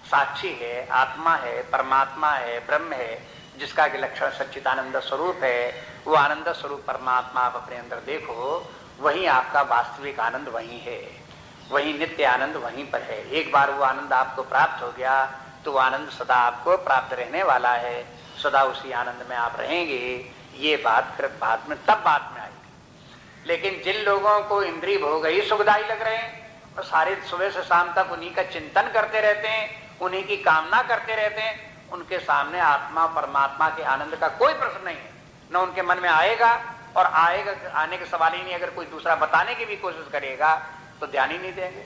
साक्षी है, आत्मा है, परमात्मा है, ब्रह्म है, जिसका कि लक्षण सच्चिदानंद स्वरूप है। वो आनंद स्वरूप परमात्मा आप अपने अंदर देखो, वहीं आपका वास्तविक आनंद वहीं है, वहीं नित्य आनंद वहीं पर है। एक बार वो आनंद आपको प्राप्त हो गया तो वो आनंद सदा आपको प्राप्त रहने वाला है, सदा उसी आनंद में आप रहेंगे। ये बात फिर बाद में तब बात में आएगी। लेकिन जिन लोगों को इंद्रिय भोग ही सुखदायी लग रहे हैं और सारे सुबह से शाम तक उन्हीं का चिंतन करते रहते हैं, उन्हीं की कामना करते रहते हैं, उनके सामने आत्मा परमात्मा के आनंद का कोई प्रश्न नहीं है, न उनके मन में आएगा, और आएगा आने के सवाल ही नहीं। अगर कोई दूसरा बताने की भी कोशिश करेगा तो ध्यान ही नहीं देंगे।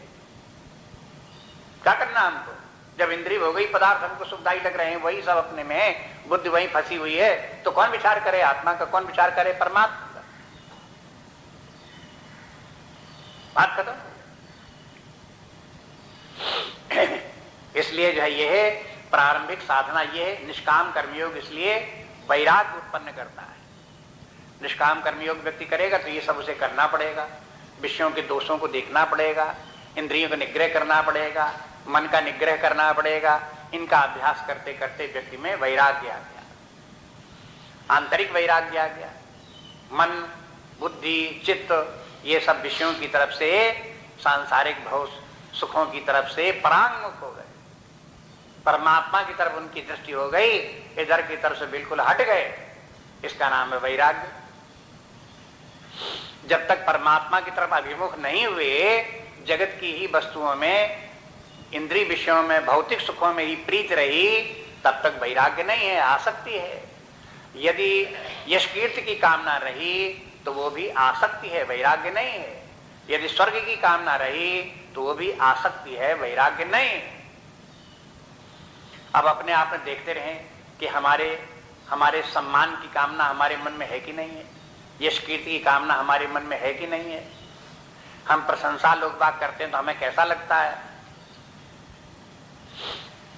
क्या करना हमको? जब इंद्रिय हो गई, पदार्थ हमको सुखदायी लग रहे हैं, वही सब अपने में, बुद्धि वही फंसी हुई है, तो कौन विचार करे आत्मा का, कौन विचार करे परमात्मा का? बात खत्म। इसलिए जो है यह प्रारंभिक साधना, यह निष्काम कर्मयोग इसलिए वैराग्य उत्पन्न करता है। निष्काम कर्मयोग व्यक्ति करेगा तो ये सब उसे करना पड़ेगा, विषयों के दोषों को देखना पड़ेगा, इंद्रियों का निग्रह करना पड़ेगा, मन का निग्रह करना पड़ेगा। इनका अभ्यास करते करते व्यक्ति में वैराग्य आ गया, आंतरिक वैराग्य आ गया। मन, बुद्धि, चित्त ये सब विषयों की तरफ से, सांसारिक भव सुखों की तरफ से परांगमुख हो गए, परमात्मा की तरफ उनकी दृष्टि हो गई, इधर की तरफ से बिल्कुल हट गए। इसका नाम है वैराग्य। जब तक परमात्मा की तरफ अभिमुख नहीं हुए, जगत की ही वस्तुओं में, इंद्रिय विषयों में, भौतिक सुखों में ही प्रीत रही, तब तक वैराग्य नहीं है, आसक्ति है। यदि यश कीर्ति की कामना रही तो वो भी आसक्ति है, वैराग्य नहीं है। यदि स्वर्ग की कामना रही तो वो भी आसक्ति है, वैराग्य नहीं। अब अपने आप में देखते रहें कि हमारे सम्मान की कामना हमारे मन में है कि नहीं है, यश कीर्ति की कामना हमारे मन में है कि नहीं है। हम प्रशंसा लोग बात करते हैं तो हमें कैसा लगता है,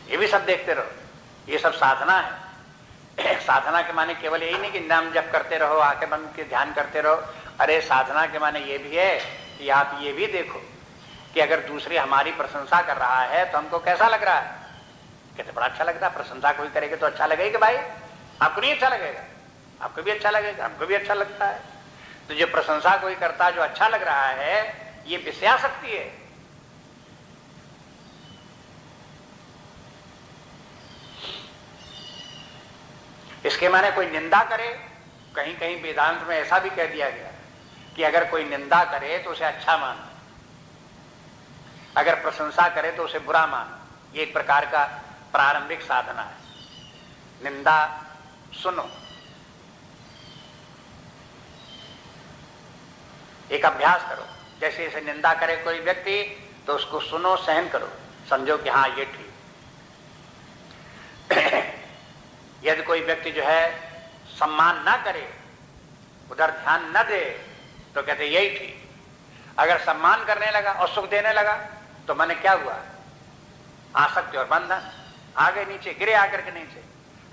ये भी सब देखते रहो। ये सब साधना है। साधना के माने केवल यही नहीं कि नाम जप करते रहो, आंखें बंद के ध्यान करते रहो। अरे साधना के माने ये भी है कि आप ये भी देखो कि अगर दूसरे हमारी प्रशंसा कर रहा है तो हमको कैसा लग रहा है। कहते बड़ा अच्छा लगता है, प्रशंसा कोई करेगा तो अच्छा लगेगा भाई, आपको नहीं अच्छा लगेगा, आपको भी अच्छा लगेगा, हमको भी अच्छा लगता है। तो जो प्रशंसा कोई करता है, जो अच्छा लग रहा है, ये विषयासक्ति है। इसके माने कोई निंदा करे, कहीं कहीं वेदांत में ऐसा भी कह दिया गया कि अगर कोई निंदा करे तो उसे अच्छा मानो, अगर प्रशंसा करे तो उसे बुरा मानो। ये एक प्रकार का प्रारंभिक साधना है। निंदा सुनो, एक अभ्यास करो। जैसे इसे निंदा करे कोई व्यक्ति तो उसको सुनो, सहन करो, समझो कि हाँ ये ठीक। यदि कोई व्यक्ति जो है सम्मान ना करे, उधर ध्यान न दे, तो कहते यही ठीक। अगर सम्मान करने लगा और सुख देने लगा तो माने क्या हुआ, आसक्ति और बंधन, आ गए नीचे, गिरे आकर के नीचे।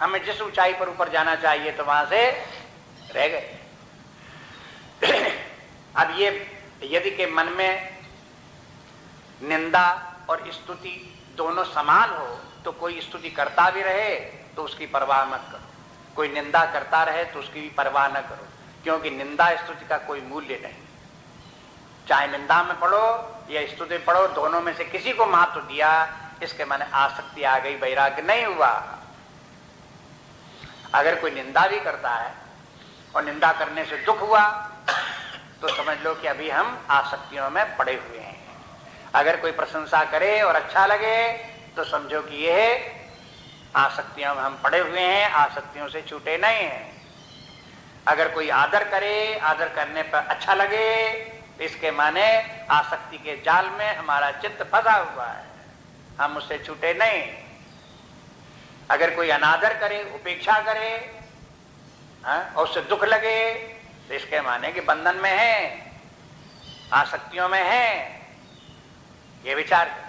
हमें जिस ऊंचाई पर ऊपर जाना चाहिए तो वहां से रह गए। अब ये यदि के मन में निंदा और स्तुति दोनों समान हो तो कोई स्तुति करता भी रहे तो उसकी परवाह मत करो, कोई निंदा करता रहे तो उसकी भी परवाह न करो, क्योंकि निंदा स्तुति का कोई मूल्य नहीं। चाहे निंदा में पढ़ो या स्तुति में पढ़ो, दोनों में से किसी को महत्व दिया, इसके माने आसक्ति आ गई, वैराग्य नहीं हुआ। अगर कोई निंदा भी करता है और निंदा करने से दुख हुआ तो समझ लो कि अभी हम आसक्तियों में पड़े हुए हैं। अगर कोई प्रशंसा करे और अच्छा लगे तो समझो कि यह आसक्तियों में हम पड़े हुए हैं, आसक्तियों से छूटे नहीं हैं। अगर कोई आदर करे, आदर करने पर अच्छा लगे, तो इसके माने आसक्ति के जाल में हमारा चित्त फंसा हुआ है, हम उससे छूटे नहीं। अगर कोई अनादर करे, उपेक्षा करे और उससे दुख लगे तो इसके माने कि बंधन में है, आसक्तियों में है। ये विचार करो,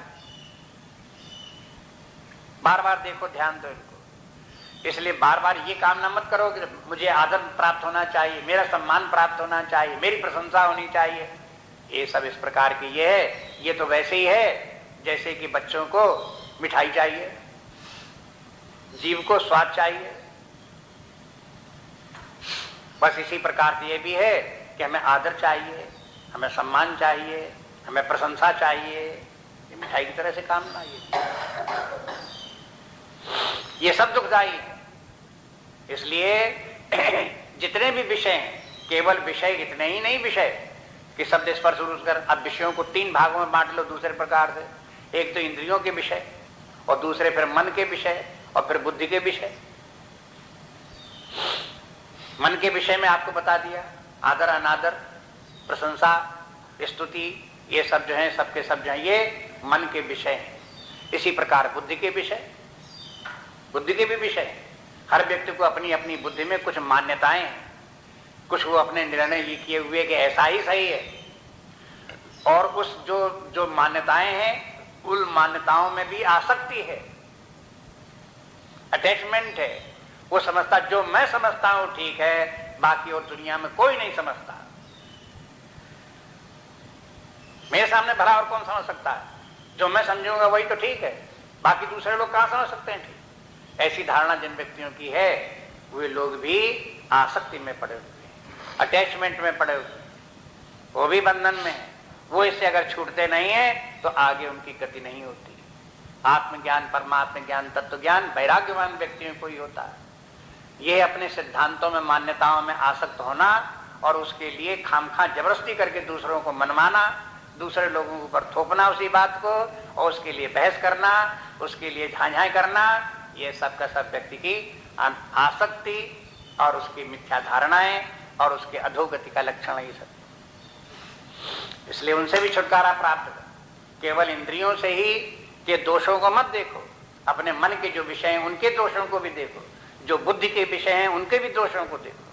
बार बार देखो, ध्यान दो इनको। इसलिए बार बार ये कामना मत करो कि मुझे आदर प्राप्त होना चाहिए, मेरा सम्मान प्राप्त होना चाहिए, मेरी प्रशंसा होनी चाहिए। ये सब इस प्रकार की ये है। ये तो वैसे ही है जैसे कि बच्चों को मिठाई चाहिए, जीव को स्वाद चाहिए। बस इसी प्रकार से ये भी है कि हमें आदर चाहिए, हमें सम्मान चाहिए, हमें प्रशंसा चाहिए। ये मिठाई की तरह से कामना, ये सब दुखदायी है। इसलिए जितने भी विषय हैं, केवल विषय इतने ही नहीं, विषय कि शब्द स्पर्श रूप कर। अब विषयों को 3 भागों में बांट लो दूसरे प्रकार से, एक तो इंद्रियों के विषय, और दूसरे फिर मन के विषय, और फिर बुद्धि के विषय। मन के विषय में आपको बता दिया, आदर अनादर, प्रशंसा, स्तुति, ये सब जो है सबके सब जो है ये मन के विषय हैं। इसी प्रकार बुद्धि के विषय, बुद्धि के भी विषय हैं। हर व्यक्ति को अपनी अपनी बुद्धि में कुछ मान्यताएं हैं, कुछ वो अपने निर्णय ये किए हुए कि ऐसा ही सही है, और उस जो मान्यताएं हैं उन मान्यताओं में भी आसक्ति है, अटैचमेंट है। वो समझता जो मैं समझता हूं ठीक है, बाकी और दुनिया में कोई नहीं समझता। मेरे सामने भला और कौन समझ सकता है? जो मैं समझूंगा वही तो ठीक है, बाकी दूसरे लोग कहां समझ सकते हैं ठीक। ऐसी धारणा जिन व्यक्तियों की है वे लोग भी आसक्ति में पड़े हुए हैं, अटैचमेंट में पड़े हुए हैं, वो भी बंधन में है। वो इससे अगर छूटते नहीं है तो आगे उनकी गति नहीं होती। आत्मज्ञान, परमात्म ज्ञान, तत्व ज्ञान वैराग्यवान व्यक्तियों को ही होता है। यह अपने सिद्धांतों में, मान्यताओं में आसक्त होना और उसके लिए खामखा जबरदस्ती करके दूसरों को मनवाना, दूसरे लोगों के ऊपर थोपना उसी बात को, और उसके लिए बहस करना, उसके लिए झांझाएं करना, ये सब का सब व्यक्ति की आसक्ति और उसकी मिथ्या धारणाएं और उसके अधोगति का लक्षण ये सब। इसलिए उनसे भी छुटकारा प्राप्त कर। केवल इंद्रियों से ही के दोषों को मत देखो, अपने मन के जो विषय हैं उनके दोषों को भी देखो, जो बुद्धि के विषय हैं उनके भी दोषों को देखो,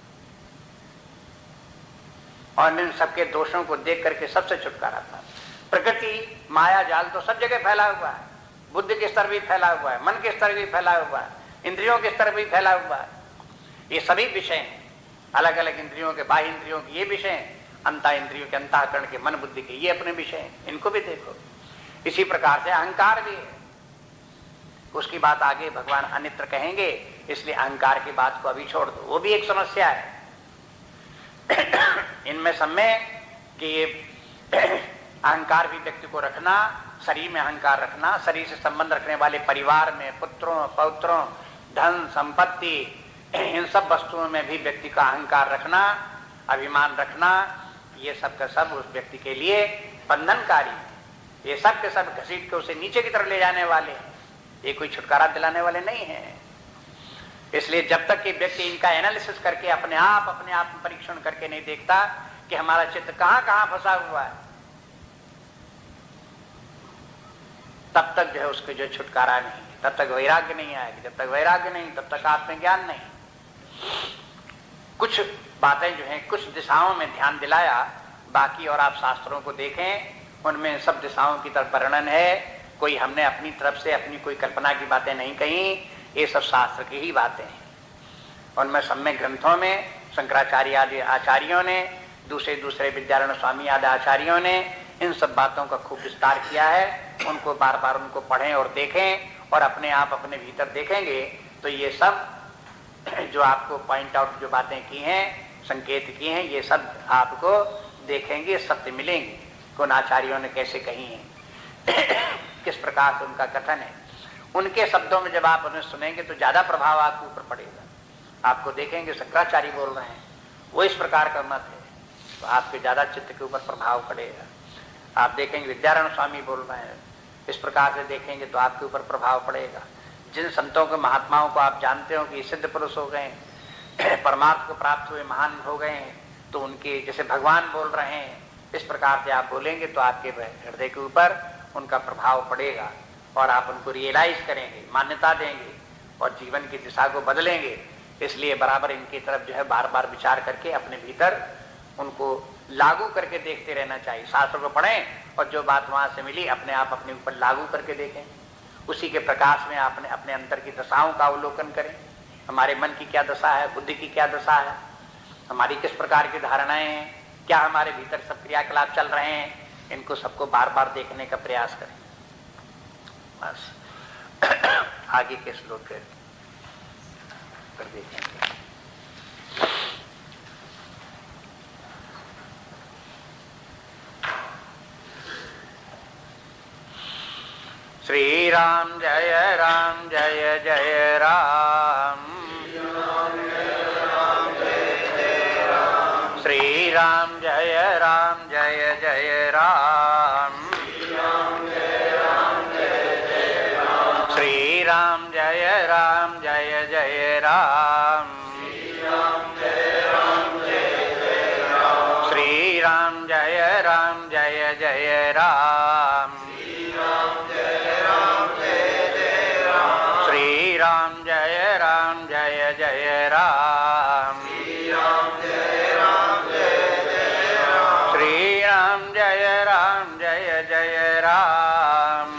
और इन सबके दोषों को देख करके सबसे छुटकारा था। प्रकृति माया जाल तो सब जगह फैला हुआ है, बुद्धि के स्तर भी फैला हुआ है, मन के स्तर भी फैला हुआ है, इंद्रियों के स्तर भी फैला हुआ है। ये सभी विषय हैं, अलग अलग इंद्रियों के, बाह्य इंद्रियों के ये विषय हैं, अंतः इंद्रियों के, अंतःकरण के, मन बुद्धि के ये अपने विषय हैं, इनको भी देखो। इसी प्रकार से अहंकार भी है, उसकी बात आगे भगवान अनित्र कहेंगे, इसलिए अहंकार की बात को अभी छोड़ दो, वो भी एक समस्या है। इनमें सब में कि ये अहंकार भी व्यक्ति को रखना, शरीर में अहंकार रखना, शरीर से संबंध रखने वाले परिवार में, पुत्रों पौत्रों, धन संपत्ति, इन सब वस्तुओं में भी व्यक्ति का अहंकार रखना, अभिमान रखना, ये सब का सब उस व्यक्ति के लिए बंधनकारी है। ये सब के सब घसीट के उसे नीचे की तरफ ले जाने वाले हैं, ये कोई छुटकारा दिलाने वाले नहीं है। इसलिए जब तक कि व्यक्ति इनका एनालिसिस करके अपने आप परीक्षण करके नहीं देखता कि हमारा चित्त कहां कहां फंसा हुआ है, तब तक जो है उसको जो छुटकारा नहीं, तब तक वैराग्य नहीं आएगी। जब तक वैराग्य नहीं तब तक आत्मज्ञान नहीं। कुछ बातें जो हैं कुछ दिशाओं में ध्यान दिलाया, बाकी और आप शास्त्रों को देखें उनमें सब दिशाओं की तरफ वर्णन है। कोई हमने अपनी तरफ से अपनी कोई कल्पना की बातें नहीं कही, ये सब शास्त्र की ही बातें हैं। उनमें सब में ग्रंथों में शंकराचार्य आदि आचार्यों ने, दूसरे विद्यारण्य स्वामी आदि आचार्यों ने इन सब बातों का खूब विस्तार किया है। उनको बार बार उनको पढ़ें और देखें, और अपने आप अपने भीतर देखेंगे तो ये सब जो आपको पॉइंट आउट जो बातें की हैं, संकेत किए हैं, ये सब आपको देखेंगे, सत्य मिलेंगे। कौन आचार्यों ने कैसे कही हैं, किस प्रकार से उनका कथन है, उनके शब्दों में जब आप उन्हें सुनेंगे तो ज्यादा प्रभाव आपके ऊपर पड़ेगा। आपको देखेंगे शंकराचार्य बोल रहे हैं, वो इस प्रकार का मत है, तो आपके ज्यादा चित्त के ऊपर प्रभाव पड़ेगा। आप देखेंगे विद्यारण्य स्वामी बोल रहे हैं, इस प्रकार से देखेंगे तो आपके ऊपर प्रभाव पड़ेगा। जिन संतों के महात्माओं को आप जानते हो कि सिद्ध पुरुष हो गए, परमार्थ को प्राप्त हुए, महान हो गए, तो उनके जैसे भगवान बोल रहे हैं, इस प्रकार से आप बोलेंगे तो आपके हृदय के ऊपर उनका प्रभाव पड़ेगा, और आप उनको रियलाइज करेंगे, मान्यता देंगे, और जीवन की दिशा को बदलेंगे। इसलिए बराबर इनकी तरफ जो है बार बार विचार करके अपने भीतर उनको लागू करके देखते रहना चाहिए। शास्त्र को पढ़ें और जो बात वहां से मिली अपने आप अपने ऊपर लागू करके देखें। उसी के प्रकाश में आपने अपने अंतर की दशाओं का अवलोकन करें। हमारे मन की क्या दशा है, बुद्धि की क्या दशा है, हमारी किस प्रकार की धारणाएं हैं, क्या हमारे भीतर सब क्रियाकलाप चल रहे हैं, इनको सबको बार बार देखने का प्रयास करें। बस आगे के श्लोक कर देखेंगे। श्री राम जय राम जय जय राम, श्री राम जय राम जय राम जय जय राम, श्री राम जय जय राम, श्री राम जय जय राम, श्री राम जय जय राम, श्री राम जय जय राम, श्री राम जय जय राम,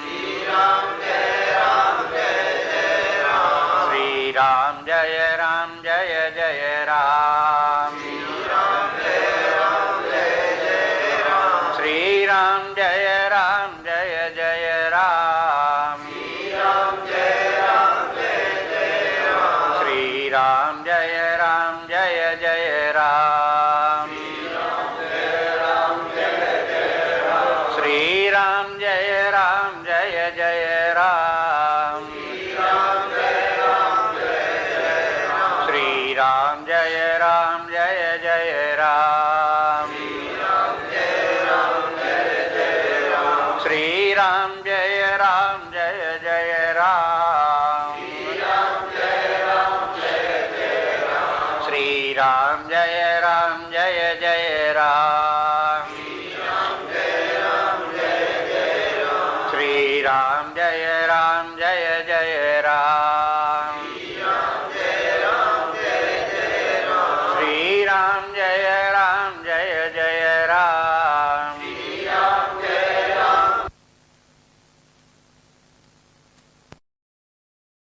श्री राम जय जय राम, श्री राम जय जय राम, श्री राम जय जय राम, श्री राम जय जय राम, श्री राम जय जय राम, श्री राम जय जय राम, श्री राम जय